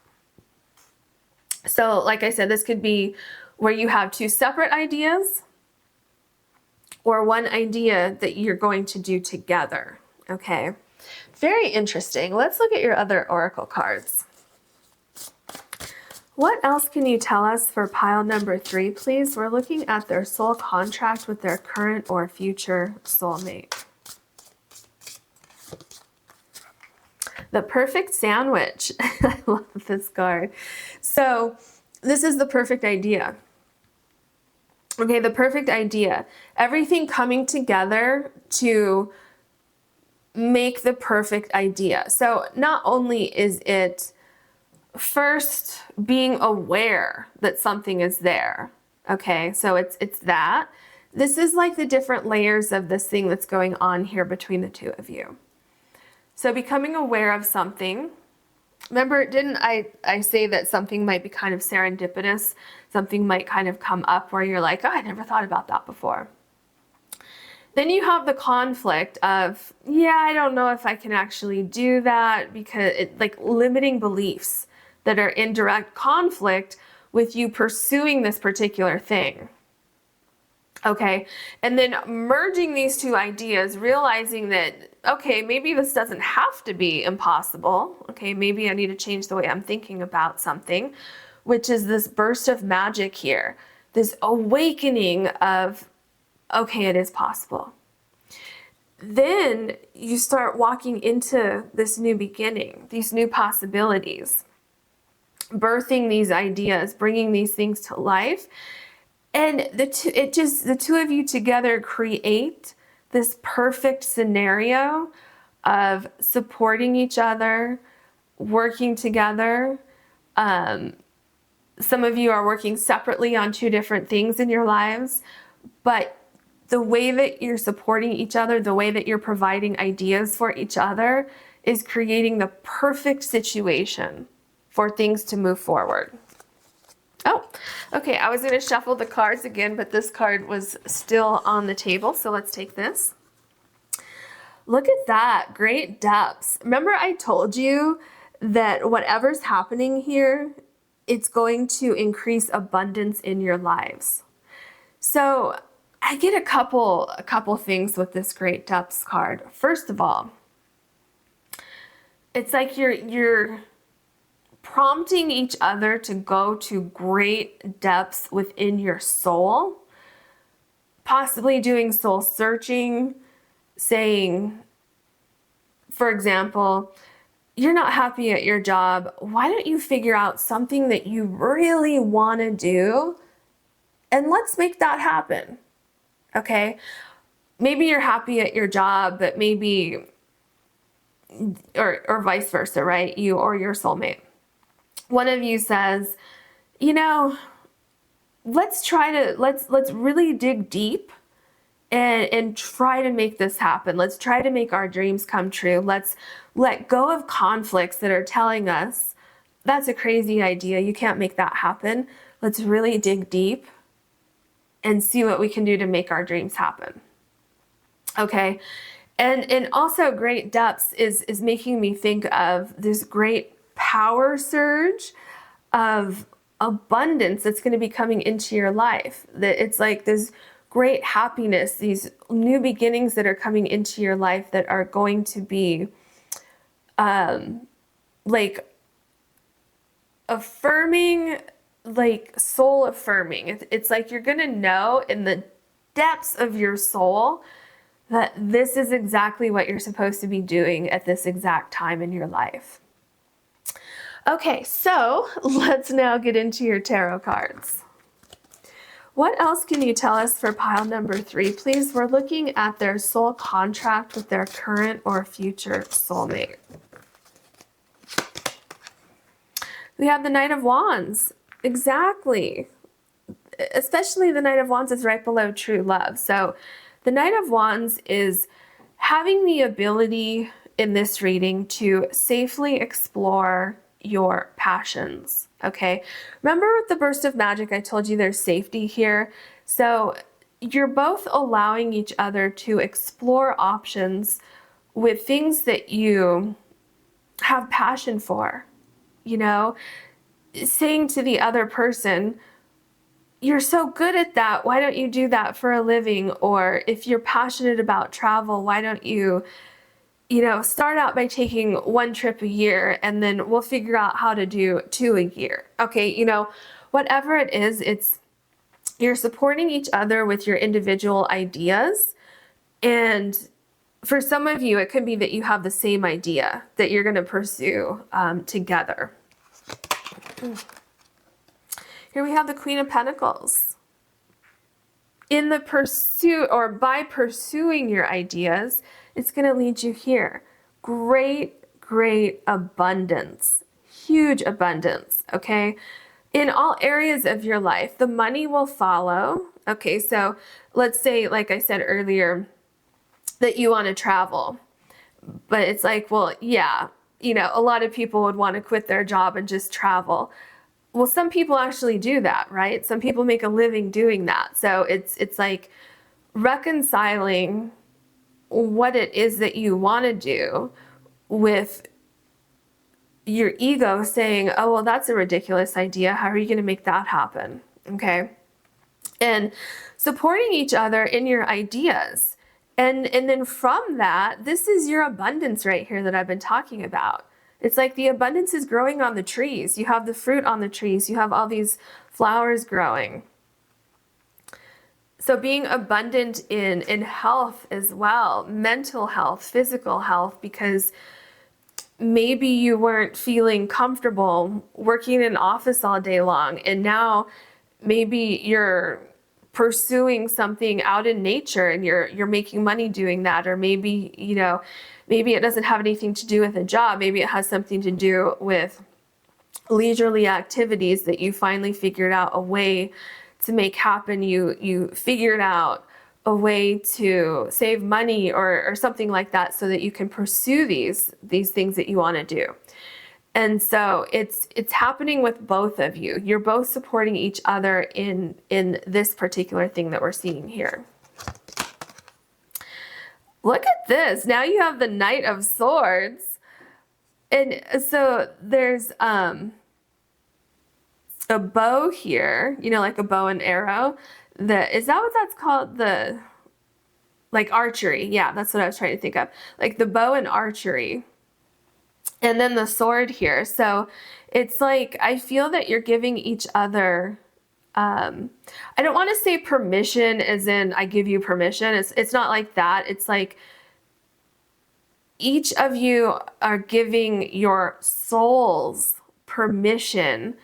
So like I said, this could be where you have two separate ideas or one idea that you're going to do together. Okay, very interesting. Let's look at your other oracle cards. What else can you tell us for pile number 3, please? We're looking at their soul contract with their current or future soulmate. The perfect sandwich. I love this card. So this is the perfect idea. Okay, the perfect idea. Everything coming together to make the perfect idea. So not only is it first being aware that something is there, okay? So it's that. This is like the different layers of this thing that's going on here between the two of you. So becoming aware of something. Remember, didn't I say that something might be kind of serendipitous? Something might kind of come up where you're like, oh, I never thought about that before. Then you have the conflict of, yeah, I don't know if I can actually do that, because it, like, limiting beliefs that are in direct conflict with you pursuing this particular thing. Okay, and then merging these two ideas, realizing that, okay, maybe this doesn't have to be impossible. Okay, maybe I need to change the way I'm thinking about something, which is this burst of magic here, this awakening of, okay, it is possible. Then you start walking into this new beginning, these new possibilities, birthing these ideas, bringing these things to life. And the two of you together create this perfect scenario of supporting each other, working together. Some of you are working separately on two different things in your lives, but the way that you're supporting each other, the way that you're providing ideas for each other is creating the perfect situation for things to move forward. Oh, okay, I was going to shuffle the cards again, but this card was still on the table, so let's take this. Look at that, great depths. Remember I told you that whatever's happening here, it's going to increase abundance in your lives. So I get a couple things with this great depths card. First of all, it's like you're prompting each other to go to great depths within your soul, possibly doing soul searching, saying, for example, you're not happy at your job. Why don't you figure out something that you really want to do and let's make that happen? Okay? Maybe you're happy at your job, but maybe, or vice versa, right? You or your soulmate. One of you says, you know, let's really dig deep and try to make this happen. Let's try to make our dreams come true. Let's let go of conflicts that are telling us that's a crazy idea. You can't make that happen. Let's really dig deep and see what we can do to make our dreams happen. Okay. And also great depths is making me think of this great power surge of abundance that's going to be coming into your life. That it's like this great happiness, these new beginnings that are coming into your life that are going to be like affirming, like soul affirming. It's like you're going to know in the depths of your soul that this is exactly what you're supposed to be doing at this exact time in your life. Okay, so let's now get into your tarot cards. What else can you tell us for pile number 3? Please, we're looking at their soul contract with their current or future soulmate. We have the Knight of Wands. Exactly. Especially the Knight of Wands is right below true love. So the Knight of Wands is having the ability in this reading to safely explore your passions, okay? Remember with the burst of magic, I told you there's safety here. So you're both allowing each other to explore options with things that you have passion for, you know? Saying to the other person, you're so good at that, why don't you do that for a living? Or if you're passionate about travel, why don't you start out by taking 1 trip a year and then we'll figure out how to do 2 a year. Okay, whatever it is, you're supporting each other with your individual ideas. And for some of you, it could be that you have the same idea that you're going to pursue together. Here we have the Queen of Pentacles. In the pursuit, or by pursuing your ideas, it's going to lead you here. Great abundance, huge abundance, okay? In all areas of your life, the money will follow. Okay, so let's say, like I said earlier, that you want to travel, but it's like, well, yeah, you know, a lot of people would want to quit their job and just travel. Well, some people actually do that, right? Some people make a living doing that. So it's like reconciling what it is that you want to do with your ego saying, oh, well, that's a ridiculous idea. How are you going to make that happen? Okay. And supporting each other in your ideas. And then from that, this is your abundance right here that I've been talking about. It's like the abundance is growing on the trees. You have the fruit on the trees. You have all these flowers growing. So being abundant in health as well, mental health, physical health, because maybe you weren't feeling comfortable working in an office all day long, and now maybe you're pursuing something out in nature and you're making money doing that. Or maybe, you know, maybe it doesn't have anything to do with a job. Maybe it has something to do with leisurely activities that you finally figured out a way to make happen. You figured out a way to save money or something like that, so that you can pursue these things that you want to do. And so it's happening with both of you. You're both supporting each other in this particular thing that we're seeing here. Look at this. Now you have the Knight of Swords. And so there's a bow here, you know, like a bow and arrow. Is that what that's called? Like archery. Yeah, that's what I was trying to think of. Like the bow and archery. And then the sword here. So it's like, I feel that you're giving each other, I don't want to say permission as in I give you permission. It's not like that. It's like each of you are giving your souls permission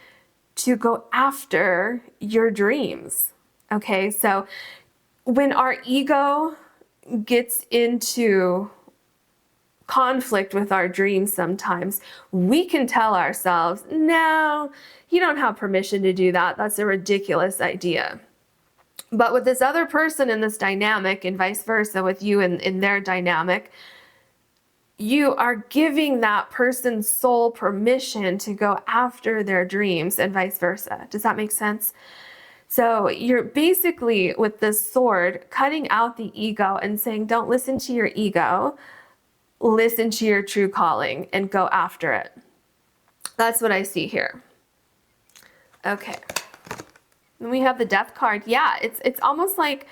to go after your dreams. Okay, so when our ego gets into conflict with our dreams, sometimes we can tell ourselves, no, you don't have permission to do that. That's a ridiculous idea. But with this other person in this dynamic, and vice versa with you in their dynamic, you are giving that person's soul permission to go after their dreams, and vice versa. Does that make sense? So you're basically, with this sword, cutting out the ego and saying, don't listen to your ego. Listen to your true calling and go after it. That's what I see here. Okay. Then we have the Death card. Yeah, it's almost like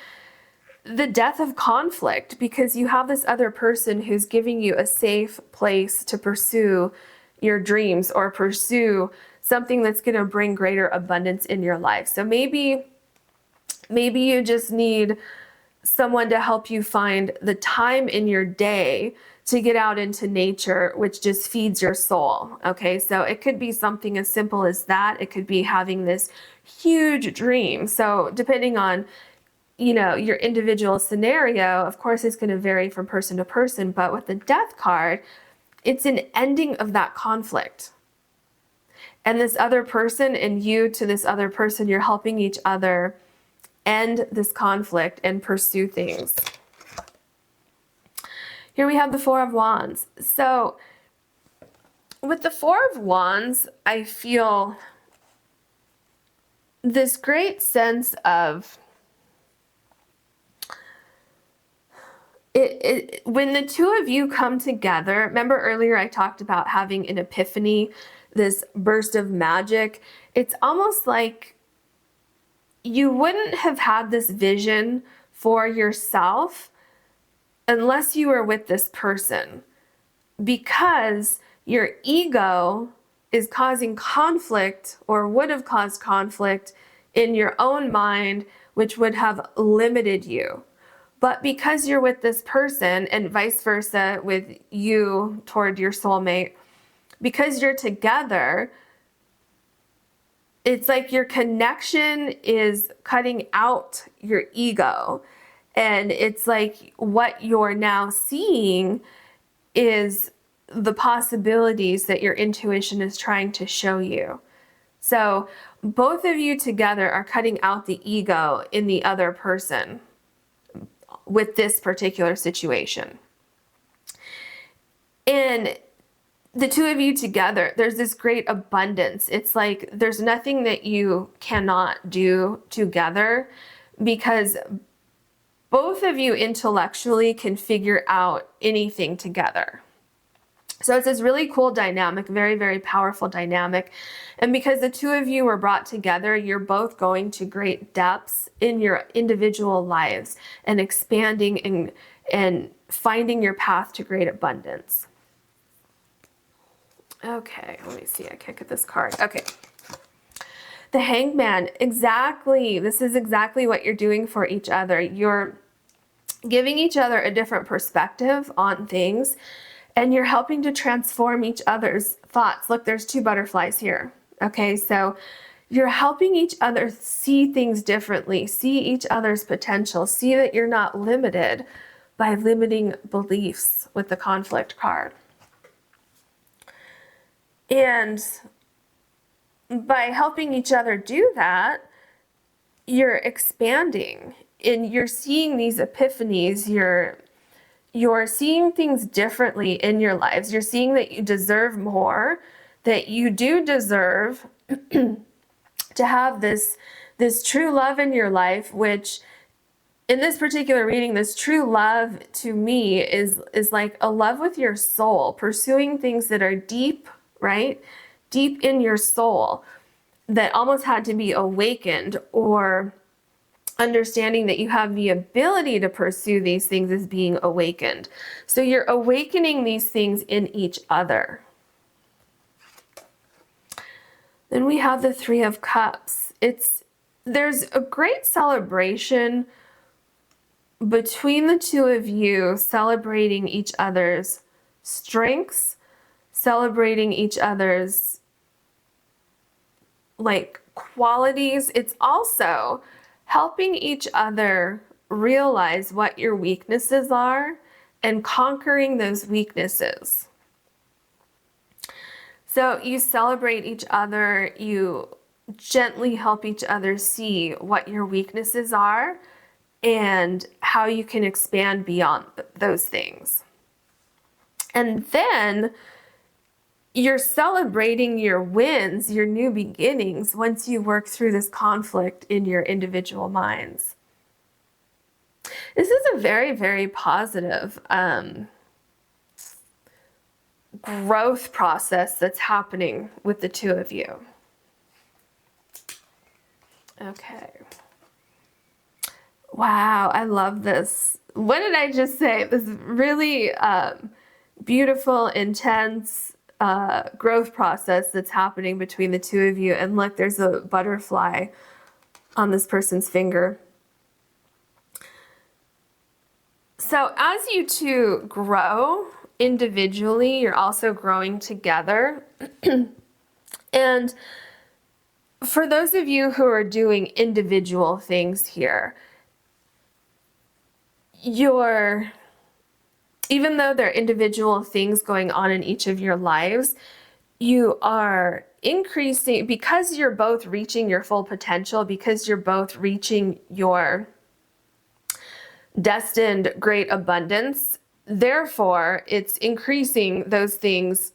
the death of conflict, because you have this other person who's giving you a safe place to pursue your dreams or pursue something that's going to bring greater abundance in your life. So maybe you just need someone to help you find the time in your day to get out into nature, which just feeds your soul. Okay, so it could be something as simple as that. It could be having this huge dream. So depending on, you know, your individual scenario, of course, it's going to vary from person to person. But with the Death card, it's an ending of that conflict. And this other person and you to this other person, you're helping each other end this conflict and pursue things. Here we have the Four of Wands. So with the Four of Wands, I feel this great sense of when the two of you come together. Remember earlier I talked about having an epiphany, this burst of magic. It's almost like you wouldn't have had this vision for yourself unless you were with this person, because your ego is causing conflict, or would have caused conflict in your own mind, which would have limited you. But because you're with this person, and vice versa with you toward your soulmate, because you're together, it's like your connection is cutting out your ego. And it's like what you're now seeing is the possibilities that your intuition is trying to show you. So both of you together are cutting out the ego in the other person with this particular situation. And the two of you together, there's this great abundance. It's like there's nothing that you cannot do together, because both of you intellectually can figure out anything together. So it's this really cool dynamic, very, very powerful dynamic. And because the two of you were brought together, you're both going to great depths in your individual lives and expanding and finding your path to great abundance. Okay, let me see. I can't get this card. Okay. The Hangman, exactly. This is exactly what you're doing for each other. You're giving each other a different perspective on things, and you're helping to transform each other's thoughts. Look, there's two butterflies here. Okay, so you're helping each other see things differently, see each other's potential, see that you're not limited by limiting beliefs with the conflict card. And by helping each other do that, you're expanding and you're seeing these epiphanies. You're seeing things differently in your lives. You're seeing that you deserve more, that you do deserve to have this true love in your life, which in this particular reading, this true love to me is like a love with your soul, pursuing things that are deep, right? Deep in your soul, that almost had to be awakened, or understanding that you have the ability to pursue these things as being awakened. So you're awakening these things in each other. Then we have the Three of Cups. There's a great celebration between the two of you, celebrating each other's strengths, celebrating each other's like qualities. It's also helping each other realize what your weaknesses are and conquering those weaknesses. So you celebrate each other, you gently help each other see what your weaknesses are and how you can expand beyond those things. And then you're celebrating your wins, your new beginnings, once you work through this conflict in your individual minds. This is a very, very positive growth process that's happening with the two of you. Okay. Wow, I love this. What did I just say? This really beautiful, intense growth process that's happening between the two of you. And look, there's a butterfly on this person's finger. So as you two grow individually, you're also growing together. And for those of you who are doing individual things here, even though there are individual things going on in each of your lives, you are increasing, because you're both reaching your full potential, because you're both reaching your destined great abundance. Therefore, it's increasing those things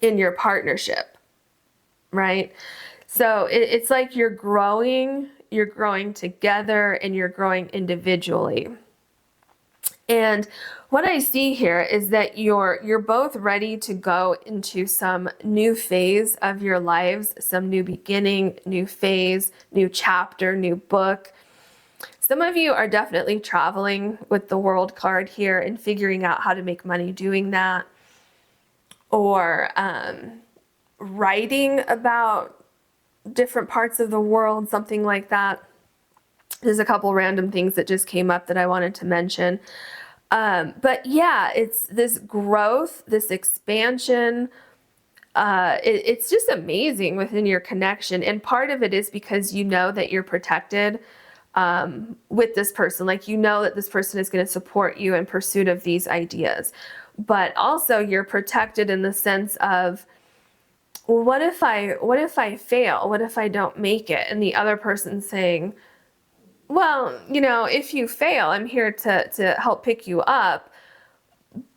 in your partnership, right? So it's like you're growing together and you're growing individually. And what I see here is that you're both ready to go into some new phase of your lives, some new beginning, new phase, new chapter, new book. Some of you are definitely traveling with the World card here and figuring out how to make money doing that, or writing about different parts of the world, something like that. There's a couple random things that just came up that I wanted to mention. But yeah, it's this growth, this expansion. It's just amazing within your connection. And part of it is because you know that you're protected with this person. Like, you know that this person is going to support you in pursuit of these ideas. But also you're protected in the sense of, well, what if I fail? What if I don't make it? And the other person's saying, well, you know, if you fail, I'm here to help pick you up,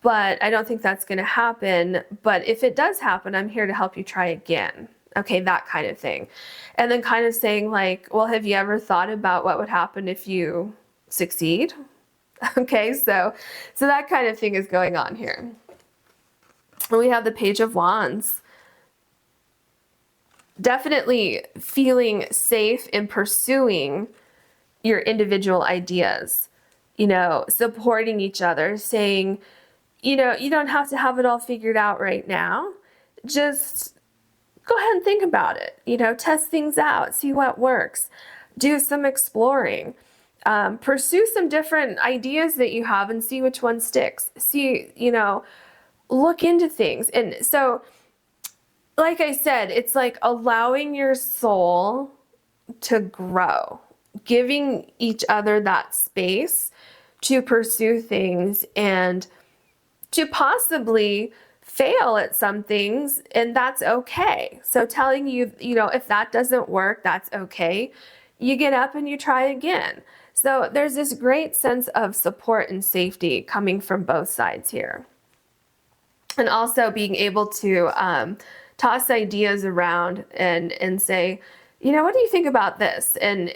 but I don't think that's going to happen. But if it does happen, I'm here to help you try again. Okay, that kind of thing. And then kind of saying like, well, have you ever thought about what would happen if you succeed? Okay, so that kind of thing is going on here. And we have the Page of Wands. Definitely feeling safe in pursuing your individual ideas, you know, supporting each other, saying, you know, you don't have to have it all figured out right now. Just go ahead and think about it, you know, test things out, see what works, do some exploring, pursue some different ideas that you have and see which one sticks. See, you know, look into things. And so, like I said, it's like allowing your soul to grow, giving each other that space to pursue things and to possibly fail at some things, and that's okay. So telling you, you know, if that doesn't work, that's okay. You get up and you try again. So there's this great sense of support and safety coming from both sides here. And also being able to toss ideas around and say, you know, what do you think about this? And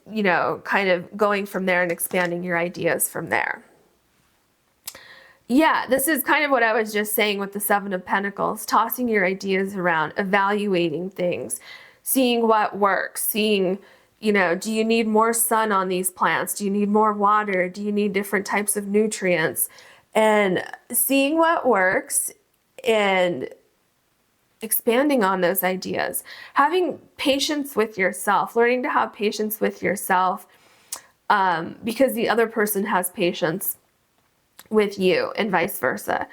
you know, kind of going from there and expanding your ideas from there. Yeah, this is kind of what I was just saying with the Seven of Pentacles, tossing your ideas around, evaluating things, seeing what works, seeing, you know, do you need more sun on these plants? Do you need more water? Do you need different types of nutrients? And seeing what works and expanding on those ideas, having patience with yourself, learning to have patience with yourself, because the other person has patience with you and vice versa.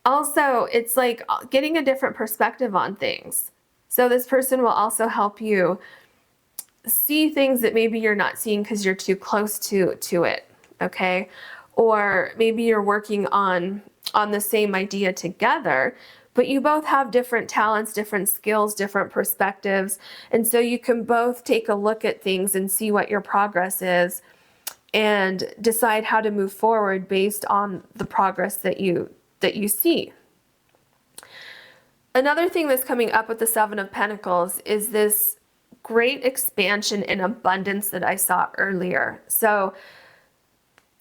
Also, it's like getting a different perspective on things. So this person will also help you see things that maybe you're not seeing because you're too close to it, okay? Or maybe you're working on the same idea together, but you both have different talents, different skills, different perspectives. And so you can both take a look at things and see what your progress is and decide how to move forward based on the progress that you see. Another thing that's coming up with the Seven of Pentacles is this great expansion and abundance that I saw earlier. So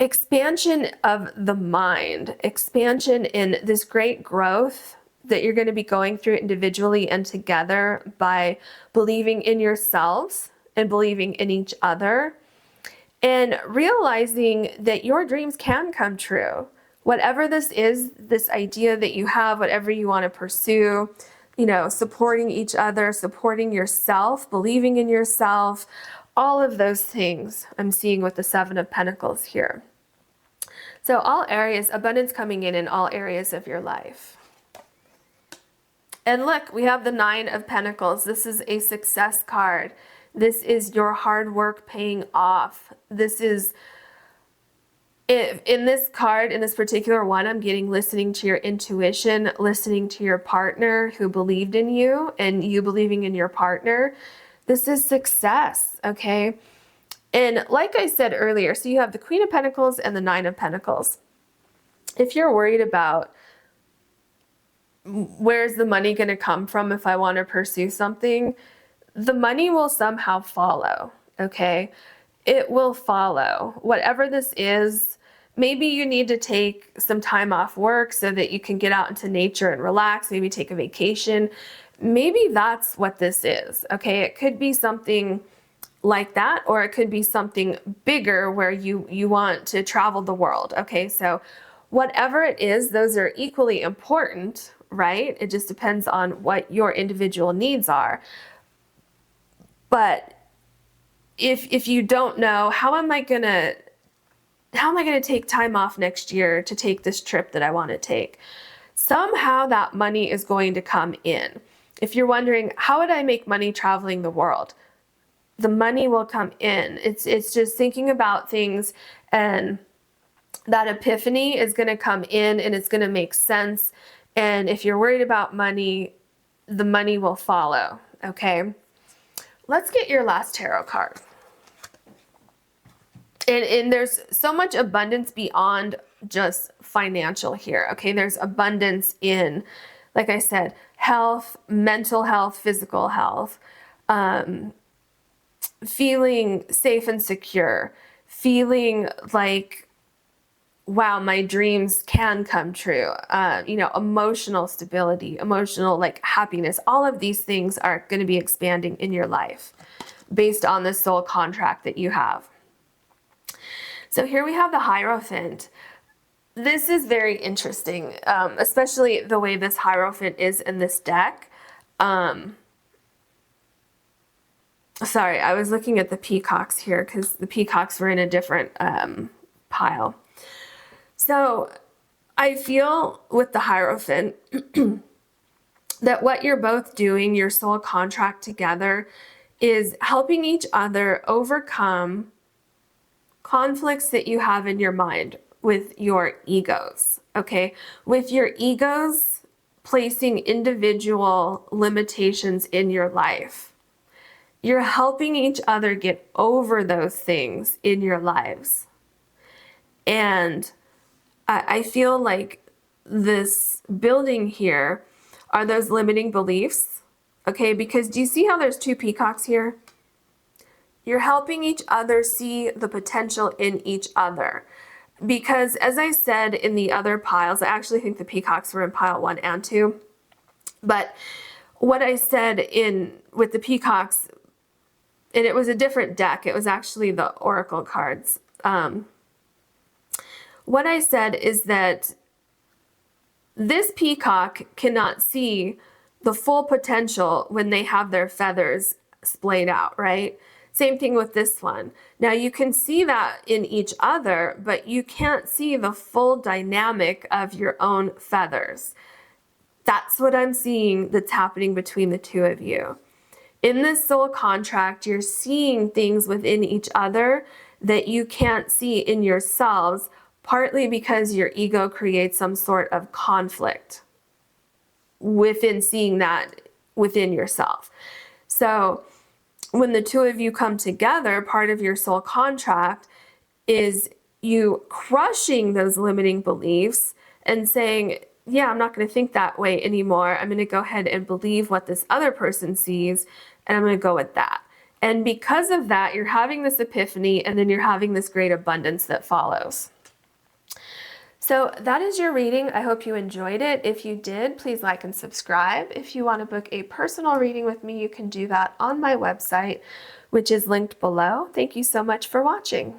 expansion of the mind, expansion in this great growth that you're going to be going through individually and together by believing in yourselves and believing in each other and realizing that your dreams can come true. Whatever this is, this idea that you have, whatever you want to pursue, you know, supporting each other, supporting yourself, believing in yourself, all of those things I'm seeing with the Seven of Pentacles here. So all areas, abundance coming in all areas of your life. And look, we have the Nine of Pentacles. This is a success card. This is your hard work paying off. This is, in this card, in this particular one, I'm getting listening to your intuition, listening to your partner who believed in you and you believing in your partner. This is success, okay? And like I said earlier, so you have the Queen of Pentacles and the Nine of Pentacles. If you're worried about where's the money going to come from if I want to pursue something, the money will somehow follow, okay? It will follow. Whatever this is, maybe you need to take some time off work so that you can get out into nature and relax, maybe take a vacation. Maybe that's what this is, okay? It could be something like that, or it could be something bigger where you want to travel the world, okay? So whatever it is, those are equally important, right? It just depends on what your individual needs are. But if you don't know, how am I gonna take time off next year to take this trip that I want to take? Somehow that money is going to come in. If you're wondering, how would I make money traveling the world? the money will come in. It's just thinking about things, and that epiphany is going to come in and it's going to make sense. And if you're worried about money, the money will follow. Okay. Let's get your last tarot card. And there's so much abundance beyond just financial here. Okay. There's abundance in, like I said, health, mental health, physical health, feeling safe and secure, feeling like, wow, my dreams can come true. Emotional stability, emotional like happiness. All of these things are going to be expanding in your life based on the soul contract that you have. So here we have the Hierophant. This is very interesting, especially the way this Hierophant is in this deck. Sorry, I was looking at the peacocks here because the peacocks were in a different pile. So I feel with the Hierophant that what you're both doing, your soul contract together, is helping each other overcome conflicts that you have in your mind with your egos, okay? With your egos placing individual limitations in your life. You're helping each other get over those things in your lives. And I feel like this building here are those limiting beliefs, okay? Because do you see how there's two peacocks here? You're helping each other see the potential in each other. Because as I said in the other piles, I actually think the peacocks were in pile 1 and 2. But what I said with the peacocks, and it was a different deck, it was actually the oracle cards. What I said is that this peacock cannot see the full potential when they have their feathers splayed out, right? Same thing with this one. Now you can see that in each other, but you can't see the full dynamic of your own feathers. That's what I'm seeing that's happening between the two of you. In this soul contract, you're seeing things within each other that you can't see in yourselves, partly because your ego creates some sort of conflict within seeing that within yourself. So when the two of you come together, part of your soul contract is you crushing those limiting beliefs and saying, yeah, I'm not going to think that way anymore. I'm going to go ahead and believe what this other person sees, and I'm going to go with that. And because of that, you're having this epiphany, and then you're having this great abundance that follows. So that is your reading. I hope you enjoyed it. If you did, please like and subscribe. If you want to book a personal reading with me, you can do that on my website, which is linked below. Thank you so much for watching.